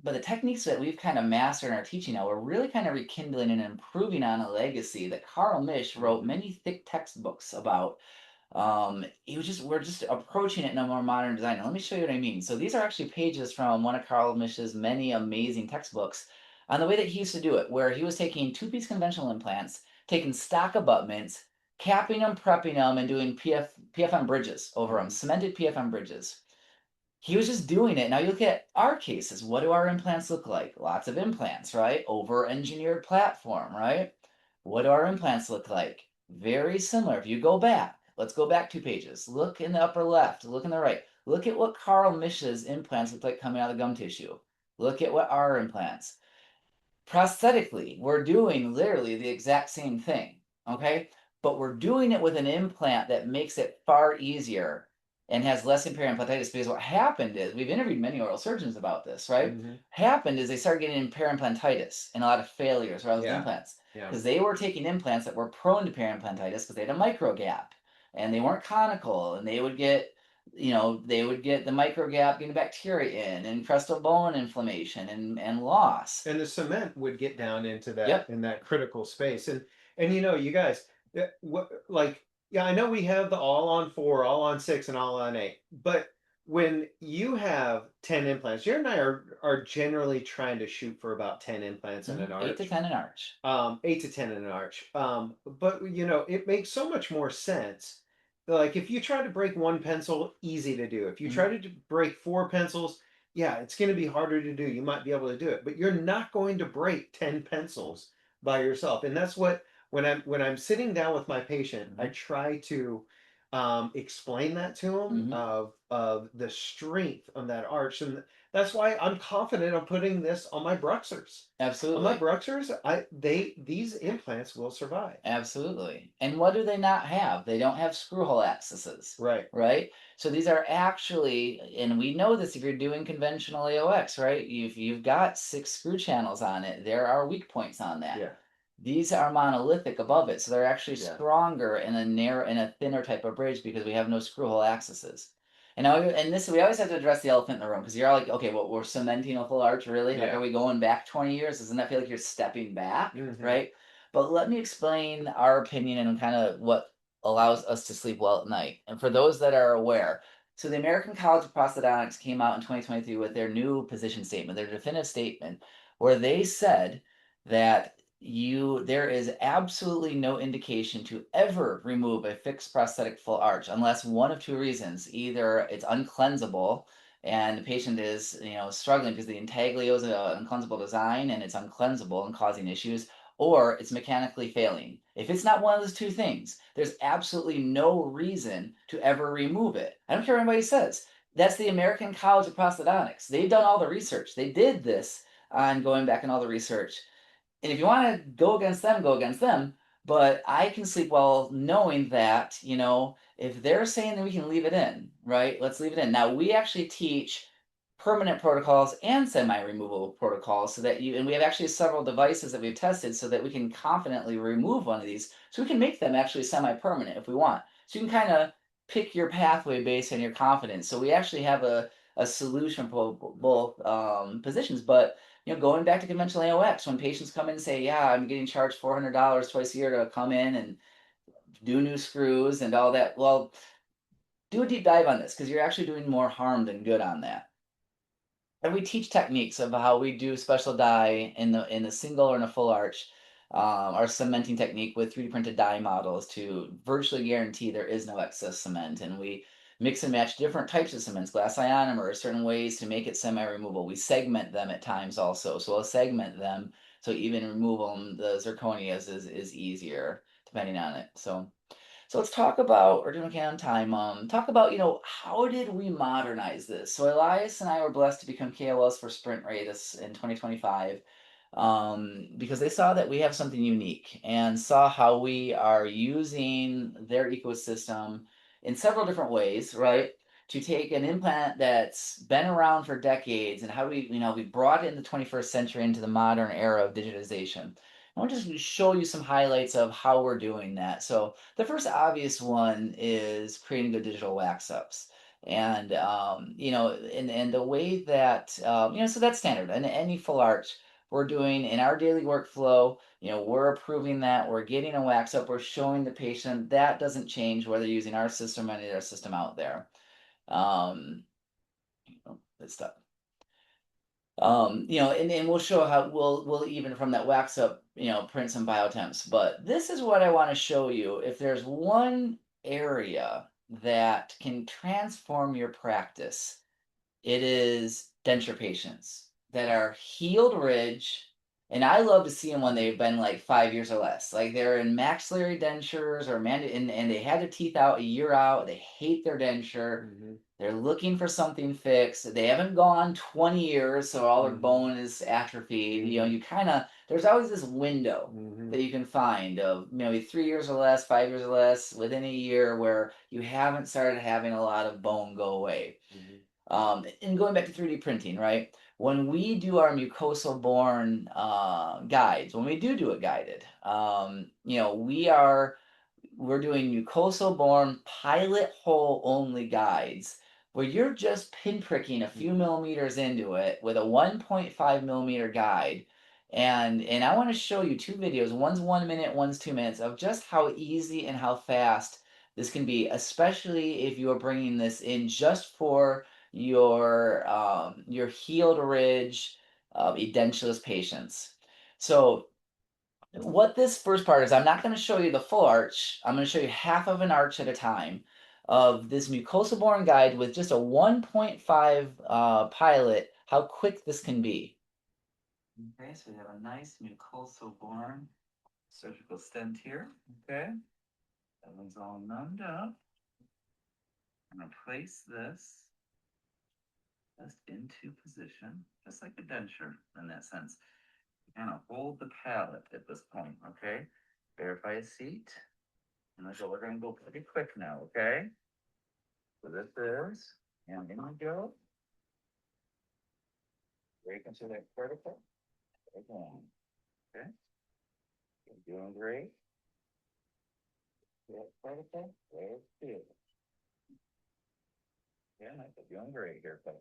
But the techniques that we've kind of mastered in our teaching now, we're really kind of rekindling and improving on a legacy that Carl Misch wrote many thick textbooks about. We're just approaching it in a more modern design. And let me show you what I mean. So these are actually pages from one of Carl Misch's many amazing textbooks on the way that he used to do it, where he was taking two-piece conventional implants, taking stock abutments, capping them, prepping them, and doing PFM bridges over them, cemented PFM bridges. He was just doing it. Now you look at our cases. What do our implants look like? Lots of implants, right? Over-engineered platform, right? What do our implants look like? Very similar. If you go back, let's go back 2 pages. Look in the upper left, look in the right. Look at what Carl Misch's implants look like coming out of the gum tissue. Look at what our implants. Prosthetically, we're doing literally the exact same thing, okay? But we're doing it with an implant that makes it far easier and has less periimplantitis, because what happened is, we've interviewed many oral surgeons about this, right? Happened is they started getting periimplantitis and a lot of failures around those implants, because they were taking implants that were prone to periimplantitis because they had a micro gap and they weren't conical, and they would get the micro gap getting bacteria in and crestal bone inflammation and loss. And the cement would get down into that in that critical space. And you guys, I know we have the all on 4, all on 6, and all on 8, but when you have 10 implants, you and I are generally trying to shoot for about 10 implants in an arch. 8 to 10 an arch. 8 to 10 in an arch. But it makes so much more sense. Like if you try to break 1 pencil, easy to do. If you try to break 4 pencils, yeah, it's going to be harder to do. You might be able to do it, but you're not going to break 10 pencils by yourself. And that's what, when I'm sitting down with my patient, I try to explain that to them of the strength of that arch, and that's why I'm confident of putting this on my Bruxers. Absolutely. On my Bruxers, these implants will survive. Absolutely. And what do they not have? They don't have screw hole accesses. Right. Right? So these are actually, and we know this if you're doing conventional AOX, right? You've got 6 screw channels on it. There are weak points on that. Yeah. These are monolithic above it, so they're actually stronger in a thinner type of bridge because we have no screw hole accesses. And now, we always have to address the elephant in the room, because you're all like, okay, well, we're cementing a full arch, really? Like, are we going back 20 years? Doesn't that feel like you're stepping back, right? But let me explain our opinion and kind of what allows us to sleep well at night. And for those that are aware, so the American College of Prosthodontics came out in 2023 with their new position statement, their definitive statement, where they said that there is absolutely no indication to ever remove a fixed prosthetic full arch unless one of 2 reasons. Either it's uncleansable and the patient is struggling because the intaglio is an uncleansable design and it's uncleansable and causing issues, or it's mechanically failing. If it's not one of those 2 things, there's absolutely no reason to ever remove it. I don't care what anybody says. That's the American College of Prosthodontics. They've done all the research. They did this on going back in all the research. And if you want to go against them, go against them. But I can sleep well knowing that, if they're saying that we can leave it in, right? Let's leave it in. Now, we actually teach permanent protocols and semi-removable protocols, and we have actually several devices that we've tested so that we can confidently remove one of these. So we can make them actually semi-permanent if we want. So you can kind of pick your pathway based on your confidence. So we actually have a solution for both positions. But going back to conventional AOX, when patients come in and say, yeah, I'm getting charged $400 twice a year to come in and do new screws and all that, well, do a deep dive on this, because you're actually doing more harm than good on that. and we teach techniques of how we do special dye in the single or in a full arch. Our cementing technique with 3D printed dye models to virtually guarantee there is no excess cement, and we mix and match different types of cements, glass ionomer, certain ways to make it semi-removable. We segment them at times also, so we'll segment them so even remove them, the zirconias is easier depending on it. So let's talk about, we're doing okay on time. Talk about, how did we modernize this? So Elias and I were blessed to become KOLs for Sprint Ray this in 2025, because they saw that we have something unique and saw how we are using their ecosystem in several different ways, right? To take an implant that's been around for decades and how we brought it in the 21st century into the modern era of digitization. I want to just show you some highlights of how we're doing that. So the first obvious one is creating good digital wax ups. And and the way that so that's standard. And any full arch we're doing in our daily workflow, we're approving that, we're getting a wax up, we're showing the patient that doesn't change whether using our system or any other system out there. That's stuff. And we'll show how we'll even from that wax up, print some biotemps. But this is what I want to show you. If there's one area that can transform your practice, it is denture patients that are healed ridge. And I love to see them when they've been like 5 years or less. Like they're in maxillary dentures or and they had their teeth out a year out. They hate their denture. Mm-hmm. They're looking for something fixed. They haven't gone 20 years, so all their Mm-hmm. bone is atrophied. Mm-hmm. There's always this window Mm-hmm. that you can find of maybe 3 years or less, 5 years or less, within a year where you haven't started having a lot of bone go away. And going back to 3D printing, right? When we do our mucosal borne guides, when we do it guided, we're doing mucosal borne pilot hole only guides where you're just pinpricking a few millimeters into it with a 1.5 millimeter guide. And I want to show you two videos. One's 1 minute, one's 2 minutes of just how easy and how fast this can be, especially if you are bringing this in just for your healed ridge edentulous patients. So what this first part is, I'm not going to show you the full arch. I'm going to show you half of an arch at a time of this mucosal borne guide with just a 1.5 pilot, how quick this can be. Okay, so we have a nice mucosal borne surgical stent here. Okay, that one's all numbed up. I'm going to place this just into position, just like a denture in that sense. Kind of hold the palate at this point, okay? Verify a seat. And so we're going to go pretty quick now, okay? So this is, and in we go. Where you can see that vertical. Again, okay? You're doing great. That vertical, there's two. Yeah, you're doing great here, Pepper.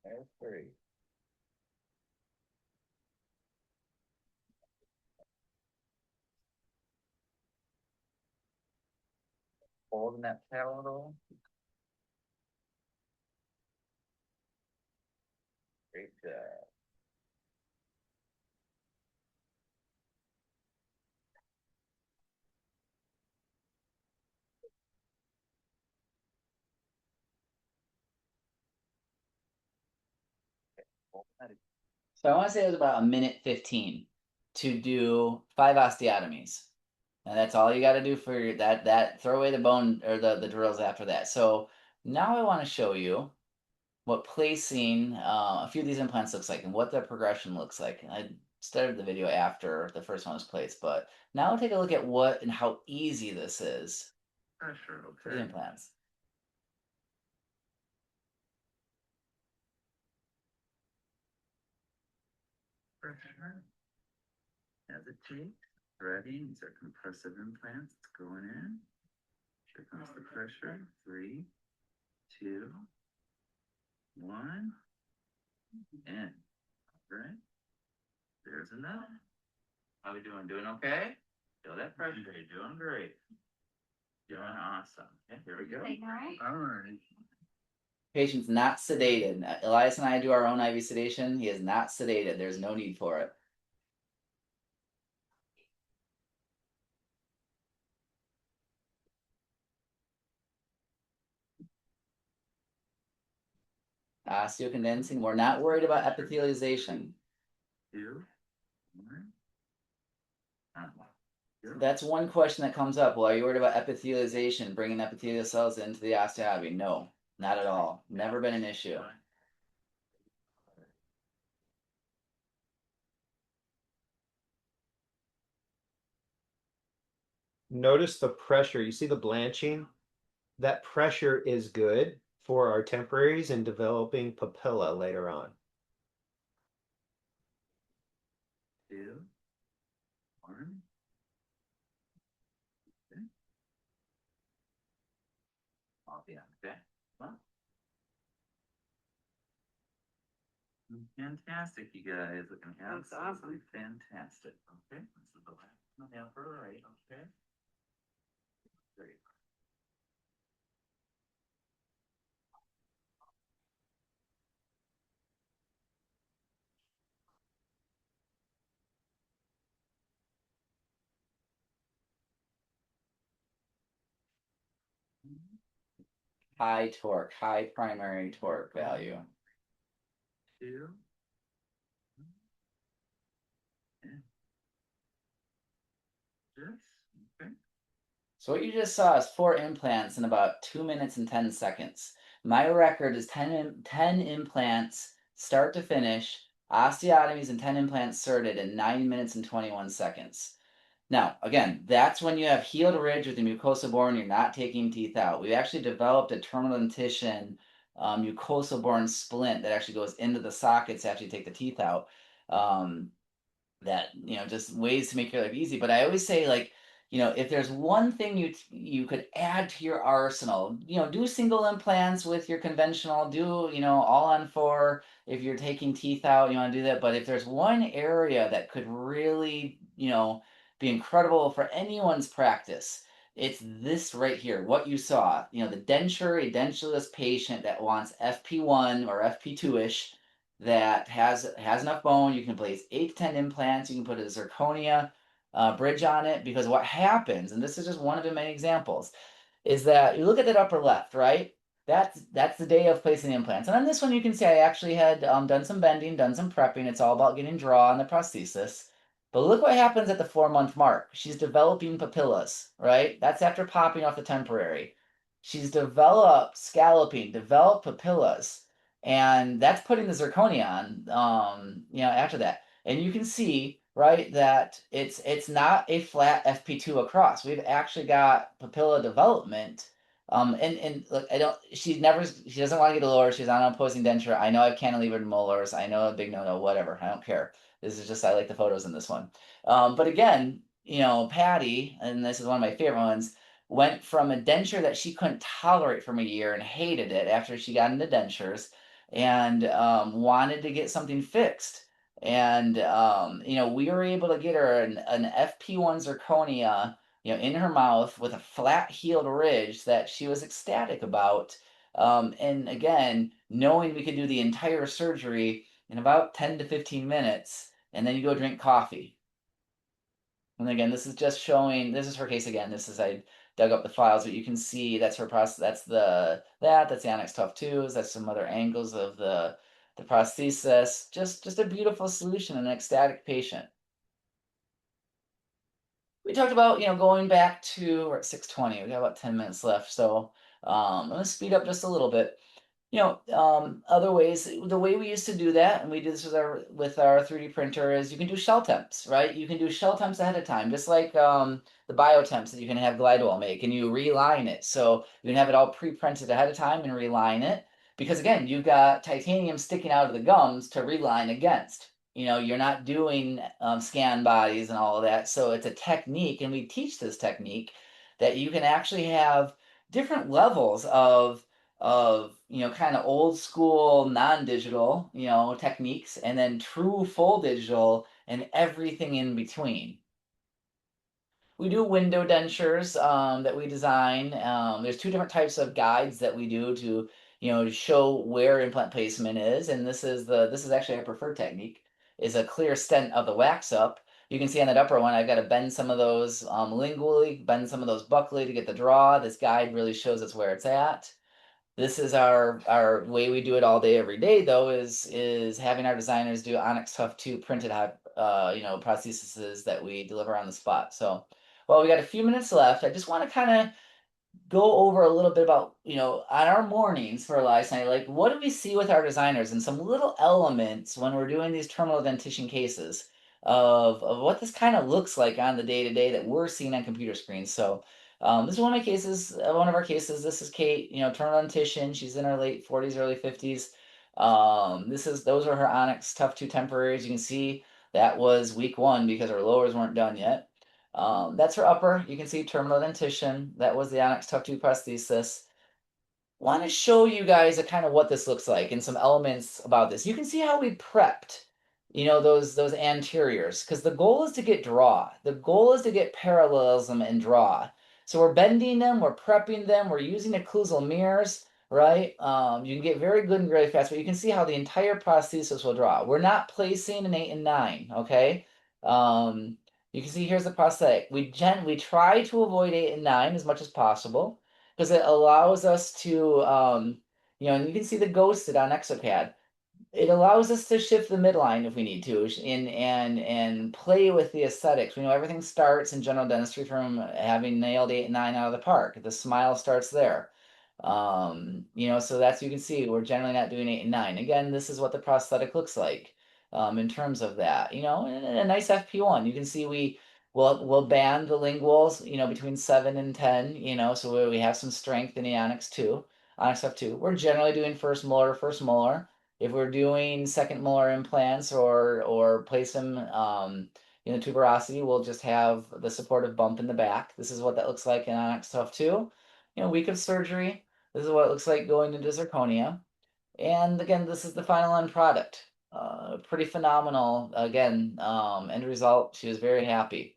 There's three. Holding that palatal. Great job. So I want to say it was about 1:15 to do 5 osteotomies. And that's all you got to do for that throw away the bone or the drills after that. So now I want to show you what placing a few of these implants looks like and what the progression looks like. And I started the video after the first one was placed, but now we'll take a look at what and how easy this is. Pressure, okay. For the implants. Pressure. Hesitate. Ready. These are compressive implants. It's going in. Here comes the pressure. 3, 2, 1. In. All right. There's enough. How we doing? Doing okay? Feel that pressure. You're doing great. Doing awesome. Okay, here we go. All right. Patient's not sedated. Elias and I do our own IV sedation. He is not sedated. There's no need for it. Osteocondensing. We're not worried about epithelialization. That's one question that comes up. Well, are you worried about epithelialization, bringing epithelial cells into the osteotomy? No, not at all. Never been an issue. Notice the pressure. You see the blanching? That pressure is good for our temporaries and developing papilla later on. 2, 1. Okay. Oh, yeah. Okay. Well. Fantastic, you guys. Looking absolutely fantastic. Okay. This is the last one down for right. Okay. Great. High torque, high primary torque value. 2. Okay. So what you just saw is 4 implants in about 2 minutes and 10 seconds. My record is 10 implants, start to finish, osteotomies and 10 implants inserted in 9 minutes and 21 seconds. Now, again, that's when you have healed ridge with the mucosal bore and you're not taking teeth out. We've actually developed a terminal dentition mucosal borne splint that actually goes into the sockets after you take the teeth out. That, just ways to make your life easy. But I always say, like, if there's one thing you could add to your arsenal, do single implants with your conventional, do, all on 4. If you're taking teeth out, you want to do that. But if there's one area that could really, be incredible for anyone's practice, it's this right here, what you saw. The denture, a dentureless patient that wants FP1 or FP2-ish, that has enough bone. You can place 8 to 10 implants. You can put a zirconia bridge on it, because what happens, and this is just one of the many examples, is that you look at that upper left, right? That's the day of placing the implants. And on this one, you can see I actually had done some bending, done some prepping. It's all about getting draw on the prosthesis. But look what happens at the 4-month mark. She's developing papillas, right? That's after popping off the temporary. She's developed scalloping, developed papillas, and that's putting the zirconia on, after that. And you can see, right, that it's not a flat FP2 across. We've actually got papilla development. And look, she doesn't want to get a lower. She's on an opposing denture. I know I've cantilevered molars. I know a big no, whatever. I don't care. This is just, I like the photos in this one. But again, Patty, and this is one of my favorite ones, went from a denture that she couldn't tolerate from a year and hated it after she got into dentures, and wanted to get something fixed. And we were able to get her an FP1 zirconia, in her mouth with a flat healed ridge that she was ecstatic about. And again, knowing we could do the entire surgery in about 10 to 15 minutes, and then you go drink coffee. And again, this is just showing, this is her case again. This is, I dug up the files, but you can see that's her process. That's that's the Onyx Tough 2s. That's some other angles of the prosthesis. Just a beautiful solution, an ecstatic patient. We talked about, going back to, we're at 6:20. We got about 10 minutes left. So I'm going to speed up just a little bit. Other ways, the way we used to do that, and we do this with our 3D printer, is you can do shell temps, right? You can do shell temps ahead of time, just like the biotemps that you can have Glidewell make, and you reline it. So you can have it all pre-printed ahead of time and reline it, because again, you've got titanium sticking out of the gums to reline against. You're not doing scan bodies and all of that. So it's a technique, and we teach this technique, that you can actually have different levels of kind of old school non-digital techniques, and then true full digital and everything in between. We do window dentures that we design. There's 2 different types of guides that we do to show where implant placement is. And this is actually our preferred technique, is a clear stent of the wax up. You can see on that upper one, I've got to bend some of those lingually, bend some of those buccally to get the draw. This guide really shows us where it's at. This is our way we do it all day, every day, though, is having our designers do Onyx Tough 2 printed out, prostheses that we deliver on the spot. So, well, we got a few minutes left. I just want to kind of go over a little bit about, on our mornings for Elias and I, like, what do we see with our designers and some little elements when we're doing these terminal dentition cases of what this kind of looks like on the day-to-day that we're seeing on computer screens. So this is one of my cases, one of our cases. This is Kate, terminal dentition. She's in her late 40s, early 50s. Those are her Onyx Tough 2 temporaries. You can see that was week 1 because her lowers weren't done yet. That's her upper. You can see terminal dentition. That was the Onyx Tough 2 prosthesis. Want to show you guys a kind of what this looks like and some elements about this. You can see how we prepped, those anteriors, because the goal is to get draw. The goal is to get parallelism and draw. So we're bending them, we're prepping them, we're using occlusal mirrors, right? You can get very good and very fast, but you can see how the entire prosthesis will draw. We're not placing an 8 and 9, okay? You can see here's the prosthetic. We try to avoid 8 and 9 as much as possible because it allows us to, and you can see the ghosted on Exocad. It allows us to shift the midline if we need to, and play with the aesthetics. We know everything starts in general dentistry from having nailed 8 and 9 out of the park. The smile starts there. So that's, you can see we're generally not doing 8 and 9. Again, this is what the prosthetic looks like. In terms of that, and a nice FP1. You can see we'll band the linguals, between 7 and 10, so we have some strength in the Onyx 2, Onyx F2. We're generally doing first molar. If we're doing second molar implants or place them, tuberosity, we'll just have the supportive bump in the back. This is what that looks like in Onyx Tough 2. Week of surgery. This is what it looks like going into zirconia. And again, this is the final end product. Pretty phenomenal. Again, end result, she was very happy.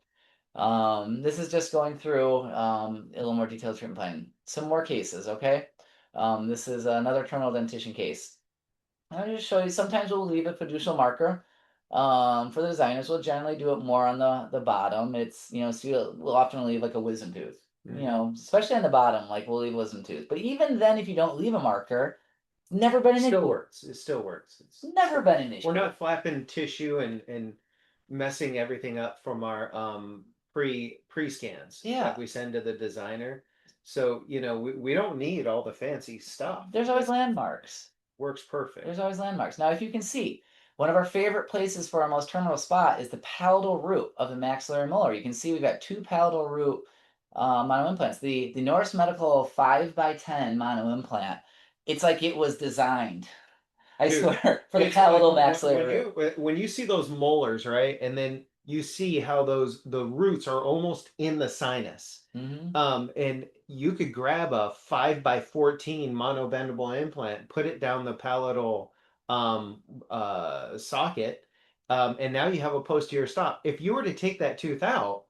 This is just going through a little more detailed treatment plan. Some more cases, okay? This is another terminal dentition case. I'll just show you, sometimes we'll leave a fiducial marker. For the designers, we'll generally do it more on the bottom. It's, so we'll often leave like a wisdom tooth. Especially on the bottom, like we'll leave wisdom tooth. But even then, if you don't leave a marker, never been an issue. Still works. It still works. It's Never been an issue. We're not flapping tissue and messing everything up from our pre scans that we send to the designer. So we don't need all the fancy stuff. There's always landmarks. Works perfect. There's always landmarks. Now, if you can see, one of our favorite places for our most terminal spot is the palatal root of the maxillary molar. You can see we've got 2 palatal root mono implants. The Norris Medical 5x10 mono implant. It's like it was designed, I swear, for the palatal maxillary root. When you see those molars, right, and then you see how the roots are almost in the sinus. And you could grab a 5x14 mono bendable implant, put it down the palatal socket, and now you have a posterior stop. If you were to take that tooth out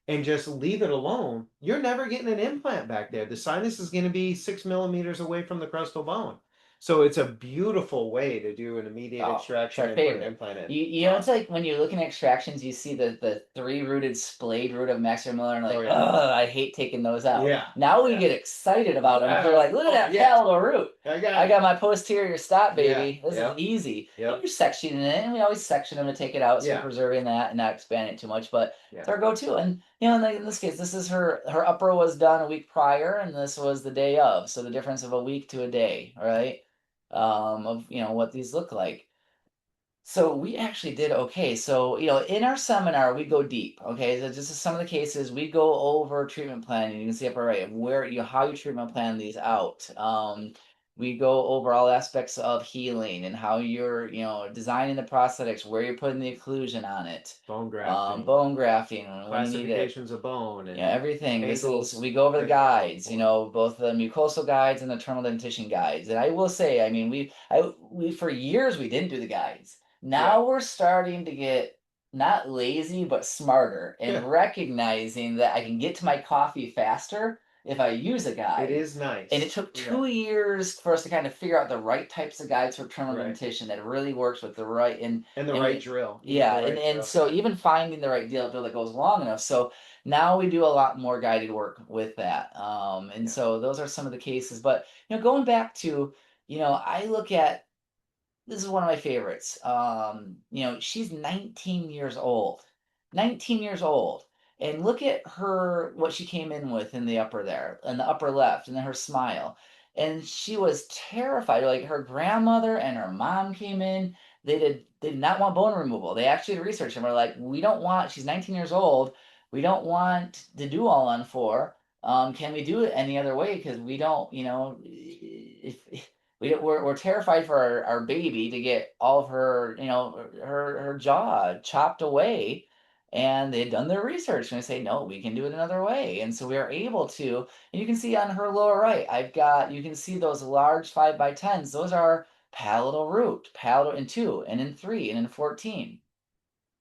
and just leave it alone, you're never getting an implant back there. The sinus is going to be 6 millimeters away from the crestal bone. So it's a beautiful way to do an immediate extraction and put an implant in. It's like when you're looking at extractions, you see the 3-rooted splayed root of maxillary molar, and like, I hate taking those out. Now we get excited about them. We're like, look at that palatal root. I got my posterior stop, baby. This is easy. You're sectioning it, and we always section them to take it out, so we're preserving that and not expanding it too much. But it's our go-to. And in this case, this is her upper was done a week prior, and this was the day of. So the difference of a week to a day, right? Of what these look like. So we actually did okay. So in our seminar we go deep. Okay, so just some of the cases we go over treatment planning. You can see upper right of where how you treatment plan these out. We go over all aspects of healing and how you're designing the prosthetics, where you're putting the occlusion on it, bone grafting, classifications of bone, and everything. We go over the guides, both the mucosal guides and the terminal dentition guides. And I will say, I mean, we for years we didn't do the guides. Now we're starting to get not lazy but smarter and recognizing that I can get to my coffee faster if I use a guide. It is nice. And it took 2 years for us to kind of figure out the right types of guides for trim Right. limitation that really works with the right And the and right we- drill. You need Yeah, the right and drill. so even finding the right drill that goes long enough. So now we do a lot more guided work with that. And Yeah. so those are some of the cases. But going back to, I look at this is one of my favorites. She's 19 years old. 19 years old. And look at her, what she came in with in the upper there, in the upper left, and then her smile. And she was terrified. Like her grandmother and her mom came in. They did not want bone removal. They actually researched and were like, we don't want, she's 19 years old. We don't want to do all on four. Can we do it any other way? Because we don't, if we're terrified for our baby to get all of her, her jaw chopped away. And they had done their research and they say, no, we can do it another way. And so we are able to, and you can see on her lower right, you can see those large 5x10s. Those are palatal root, palatal in 2 and in 3 and in 14.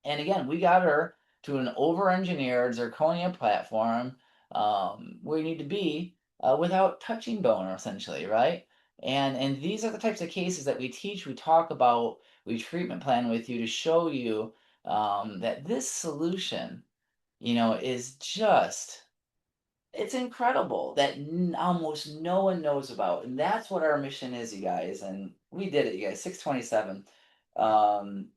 And again, we got her to an over-engineered zirconia platform where you need to be without touching bone, essentially, right? And these are the types of cases that we teach, we talk about, we treatment plan with you to show you that this solution, is just it's incredible that almost no one knows about, and that's what our mission is, you guys. And we did it, you guys. 6:27.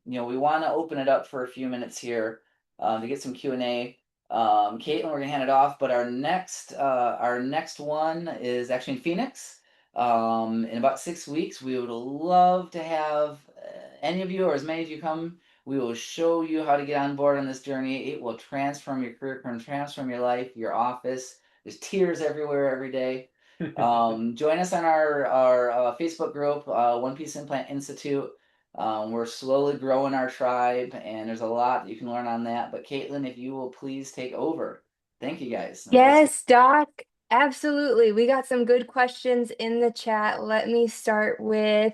We want to open it up for a few minutes here to get some Q&A. Caitlin, we're gonna hand it off, but our next one is actually in Phoenix. In about 6 weeks, we would love to have any of you or as many of you come. We will show you how to get on board on this journey. It will transform your career, transform your life, your office. There's tears everywhere every day. Join us on our Facebook group, One Piece Implant Institute. We're slowly growing our tribe, and there's a lot that you can learn on that. But Caitlin, if you will please take over. Thank you, guys. Yes, Doc. Absolutely. We got some good questions in the chat. Let me start with,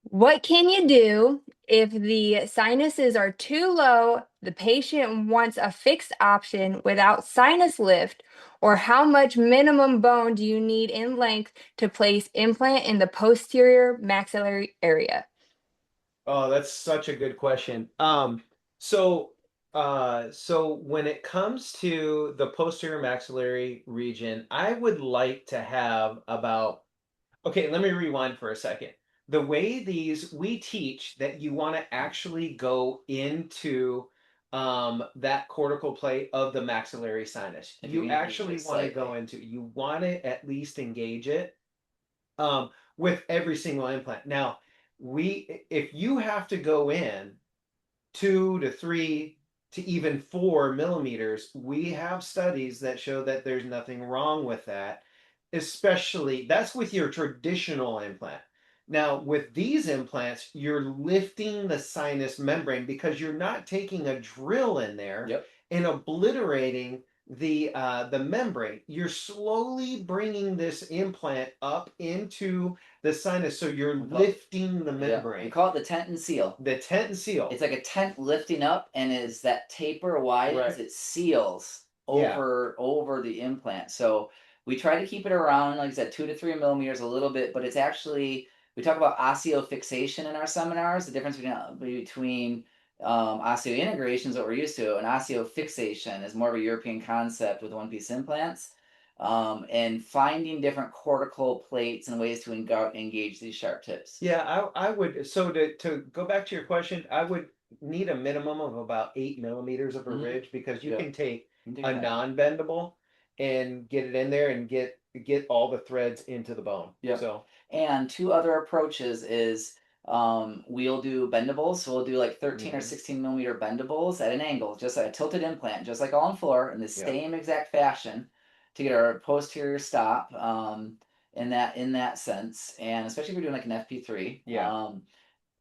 what can you do if the sinuses are too low, the patient wants a fixed option without sinus lift, or how much minimum bone do you need in length to place implant in the posterior maxillary area? Oh, that's such a good question. So when it comes to the posterior maxillary region, I would like to have about, okay, let me rewind for a second. The way we teach that you want to actually go into that cortical plate of the maxillary sinus. You actually want to go into, you want to at least engage it with every single implant. Now, if you have to go in 2 to 3 to even 4 millimeters, we have studies that show that there's nothing wrong with that. Especially that's with your traditional implant. Now, with these implants, you're lifting the sinus membrane because you're not taking a drill in there and obliterating the membrane. You're slowly bringing this implant up into the sinus, so you're lifting the membrane. We call it the tent and seal. The tent and seal. It's like a tent lifting up, and as that taper widens, it seals over the implant. So we try to keep it around, like I said, 2 to 3 millimeters, a little bit, but it's actually, we talk about osteofixation in our seminars. The difference between osseointegration is what we're used to, and osteofixation is more of a European concept with one-piece implants. And finding different cortical plates and ways to engage these sharp tips. Yeah, I would. So to go back to your question, I would need a minimum of about 8 millimeters of a ridge, because you can take a non-bendable and get it in there and get all the threads into the bone. Yeah. So, and 2 other approaches is we'll do bendables. So we'll do like 13 or 16 millimeter bendables at an angle, just like a tilted implant, just like all on floor, in the same exact fashion to get our posterior stop in that sense. And especially if we're doing like an FP3.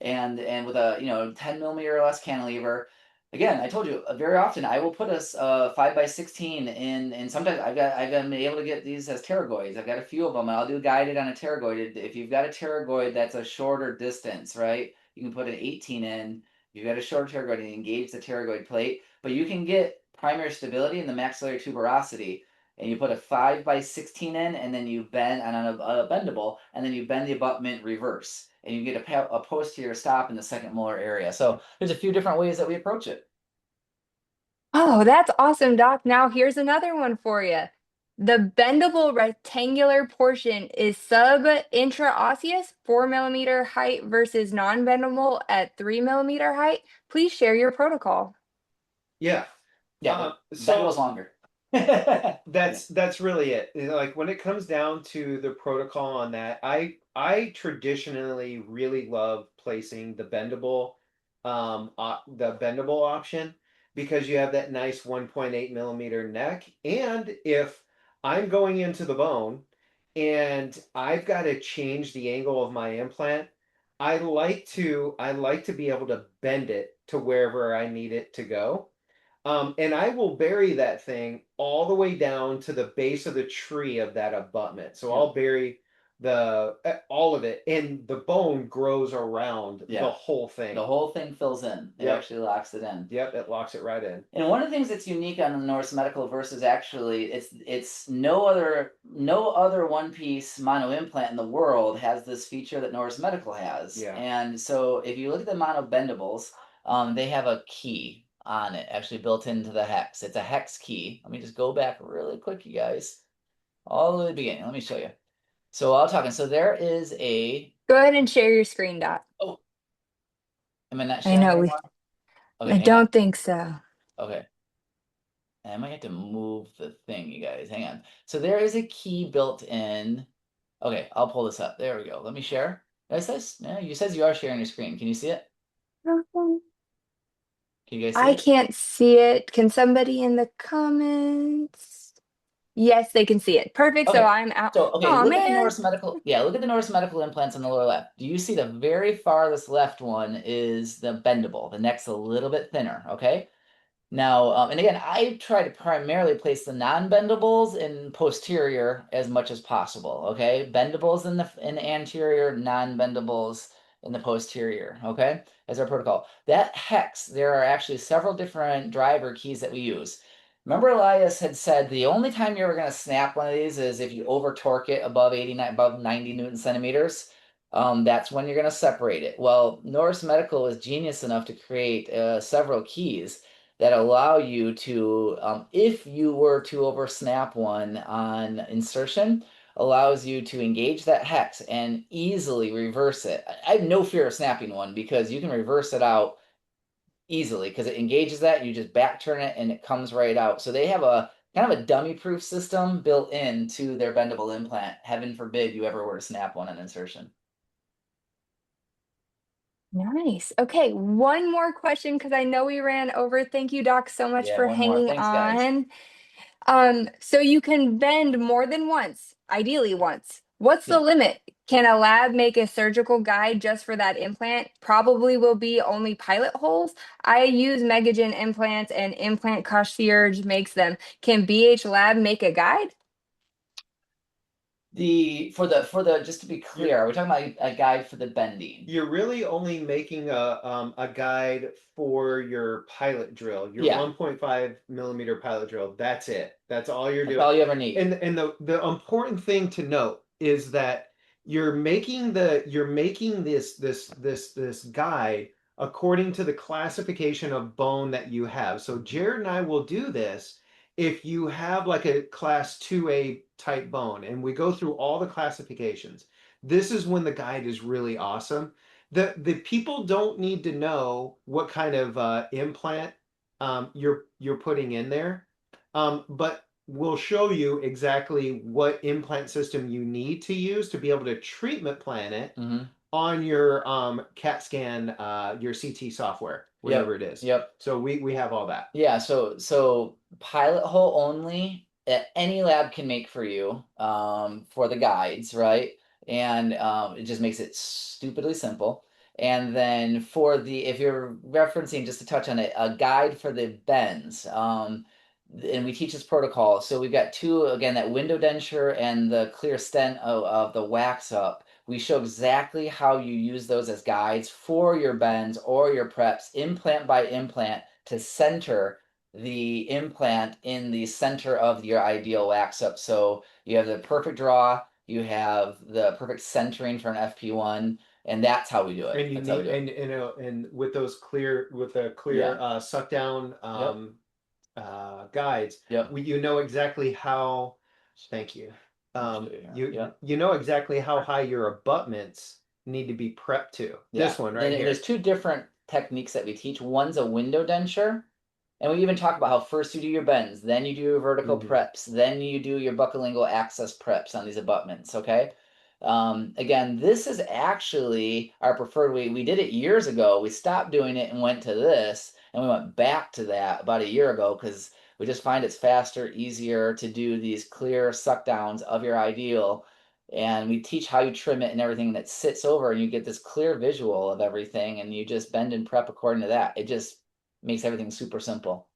And with a 10 millimeter or less cantilever. Again, I told you very often I will put a 5x16 in, and sometimes I've been able to get these as pterygoids. I've got a few of them, and I'll do guided on a pterygoid. If you've got a pterygoid that's a shorter distance, right, you can put an 18 in. You've got a shorter pterygoid and engage the pterygoid plate, but you can get primary stability in the maxillary tuberosity and you put a 5x16 in, and then you bend on a bendable, and then you bend the abutment reverse, and you get a posterior stop in the second molar area. So there's a few different ways that we approach it. Oh, that's awesome, Doc. Now here's another one for you. The bendable rectangular portion is sub-intraosseous 4 millimeter height versus non-bendable at 3 millimeter height. Please share your protocol. Yeah. Yeah, So bendable's longer. that's really it. Like when it comes down to the protocol on that, I traditionally really love placing the bendable option because you have that nice 1.8 millimeter neck. And if I'm going into the bone and I've got to change the angle of my implant, I like to be able to bend it to wherever I need it to go. And I will bury that thing all the way down to the base of the tree of that abutment. So I'll bury all of it, and the bone grows around the whole thing. The whole thing fills in. It actually locks it in. Yep, it locks it right in. And one of the things that's unique on the Norse Medical versus actually it's no other one piece mono implant in the world has this feature that Norse Medical has. Yeah. And so if you look at the mono bendables, they have a key on it actually built into the hex. It's a hex key. Let me just go back really quick, you guys, all the way to the beginning. Let me show you. So while talking, so there is a. Go ahead and share your screen, Doc. Oh, am I not I sharing know. anymore? Okay, I don't think so. Okay. I might have to move the thing, you guys. Hang on. So there is a key built in. Okay, I'll pull this up. There we go. Let me share. It says, yeah, you says you are sharing your screen. Can you see it? Can you guys see I it? can't see it. Can somebody in the comments? Yes, they can see it. Perfect. Okay. So I'm out. So okay, Oh look at the man. Norse Medical. Yeah, look at the Norse Medical implants on the lower left. Do you see the very farthest left one is the bendable? The neck's a little bit thinner. Okay. Now, and again, I try to primarily place the non-bendables in posterior as much as possible. Okay, bendables in the anterior, non-bendables in the posterior. Okay, as our protocol. That hex, there are actually several different driver keys that we use. Remember, Elias had said the only time you're ever going to snap one of these is if you over torque it above 89, above 90 Newton centimeters. That's when you're going to separate it. Well, Norse Medical was genius enough to create several keys that allow you to, if you were to over snap one on insertion, allows you to engage that hex and easily reverse it. I have no fear of snapping one because you can reverse it out easily because it engages that, you just back turn it and it comes right out. So they have a kind of a dummy proof system built into their bendable implant. Heaven forbid you ever were to snap one on insertion. Nice. Okay, one more question because I know we ran over. Thank you, Doc, so much Yeah, for one more. hanging Thanks, guys. on. So you can bend more than once, ideally once. What's the limit? Can a lab make a surgical guide just for that implant? Probably will be only pilot holes. I use Megagen implants and Implant Concierge makes them. Can BH Lab make a guide? For the just to be clear, are we talking about a guide for the bending? You're really only making a guide for your pilot drill, your 1.5 millimeter pilot drill. That's it. That's all you're doing. That's all you ever need. And the important thing to note is that you're making this guide according to the classification of bone that you have. So Jared and I will do this if you have like a class 2A type bone, and we go through all the classifications. This is when the guide is really awesome. The people don't need to know what kind of implant you're putting in there, but we'll show you exactly what implant system you need to use to be able to treatment plan it on your CAT scan, your CT software, whatever it is. Yep. So we have all that. Yeah. So pilot hole only that any lab can make for you for the guides, right? And it just makes it stupidly simple. And then for if you're referencing, just to touch on it, a guide for the bends. And we teach this protocol. So we've got two, again, that window denture and the clear stent of the wax up. We show exactly how you use those as guides for your bends or your preps, implant by implant, to center the implant in the center of your ideal wax up. So you have the perfect draw, you have the perfect centering for an FP1, and that's how we do it. And you That's how we need, do it. and with those clear, with the clear suck down guides, Yep. you know exactly how. Thank you. You know exactly how high your abutments need to be prepped to. This one right here. There's two different techniques that we teach. One's a window denture, and we even talk about how first you do your bends, then you do your vertical preps, then you do your buccolingual access preps on these abutments, okay? Again, this is actually our preferred way. We did it years ago. We stopped doing it and went to this, and we went back to that about a year ago because we just find it's faster, easier to do these clear suck downs of your ideal. And we teach how you trim it and everything that sits over, and you get this clear visual of everything, and you just bend and prep according to that. It just makes everything super simple.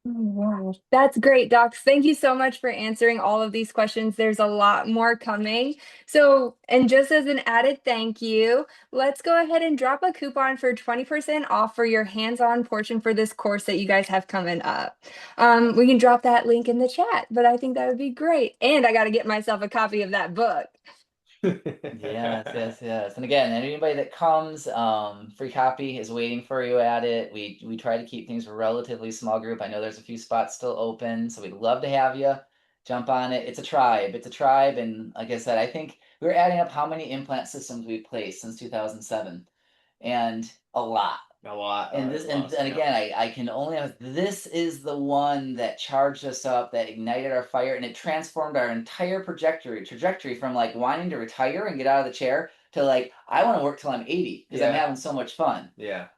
Oh, wow. That's great, Docs. Thank you so much for answering all of these questions. There's a lot more coming. So, and just as an added thank you, let's go ahead and drop a coupon for 20% off for your hands-on portion for this course that you guys have coming up. We can drop that link in the chat, but I think that would be great. And I got to get myself a copy of that book. Yes. And again, anybody that comes, free copy is waiting for you at it. We try to keep things a relatively small group. I know there's a few spots still open, so we'd love to have you jump on it. It's a tribe. And like I said, I think we're adding up how many implant systems we've placed since 2007, and a lot. And again, I can only have, this is the one that charged us up, that ignited our fire, and it transformed our entire trajectory from like wanting to retire and get out of the chair to like, I want to work till I'm 80 because I'm having so much fun. Yeah.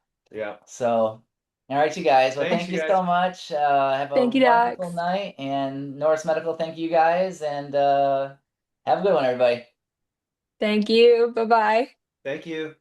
So, all right, you guys. Well, Thanks, thank you you guys. so much. Have a Thank you, wonderful Docs. night. And Norris Medical, thank you guys. And have a good one, everybody. Thank you. Bye-bye. Thank you.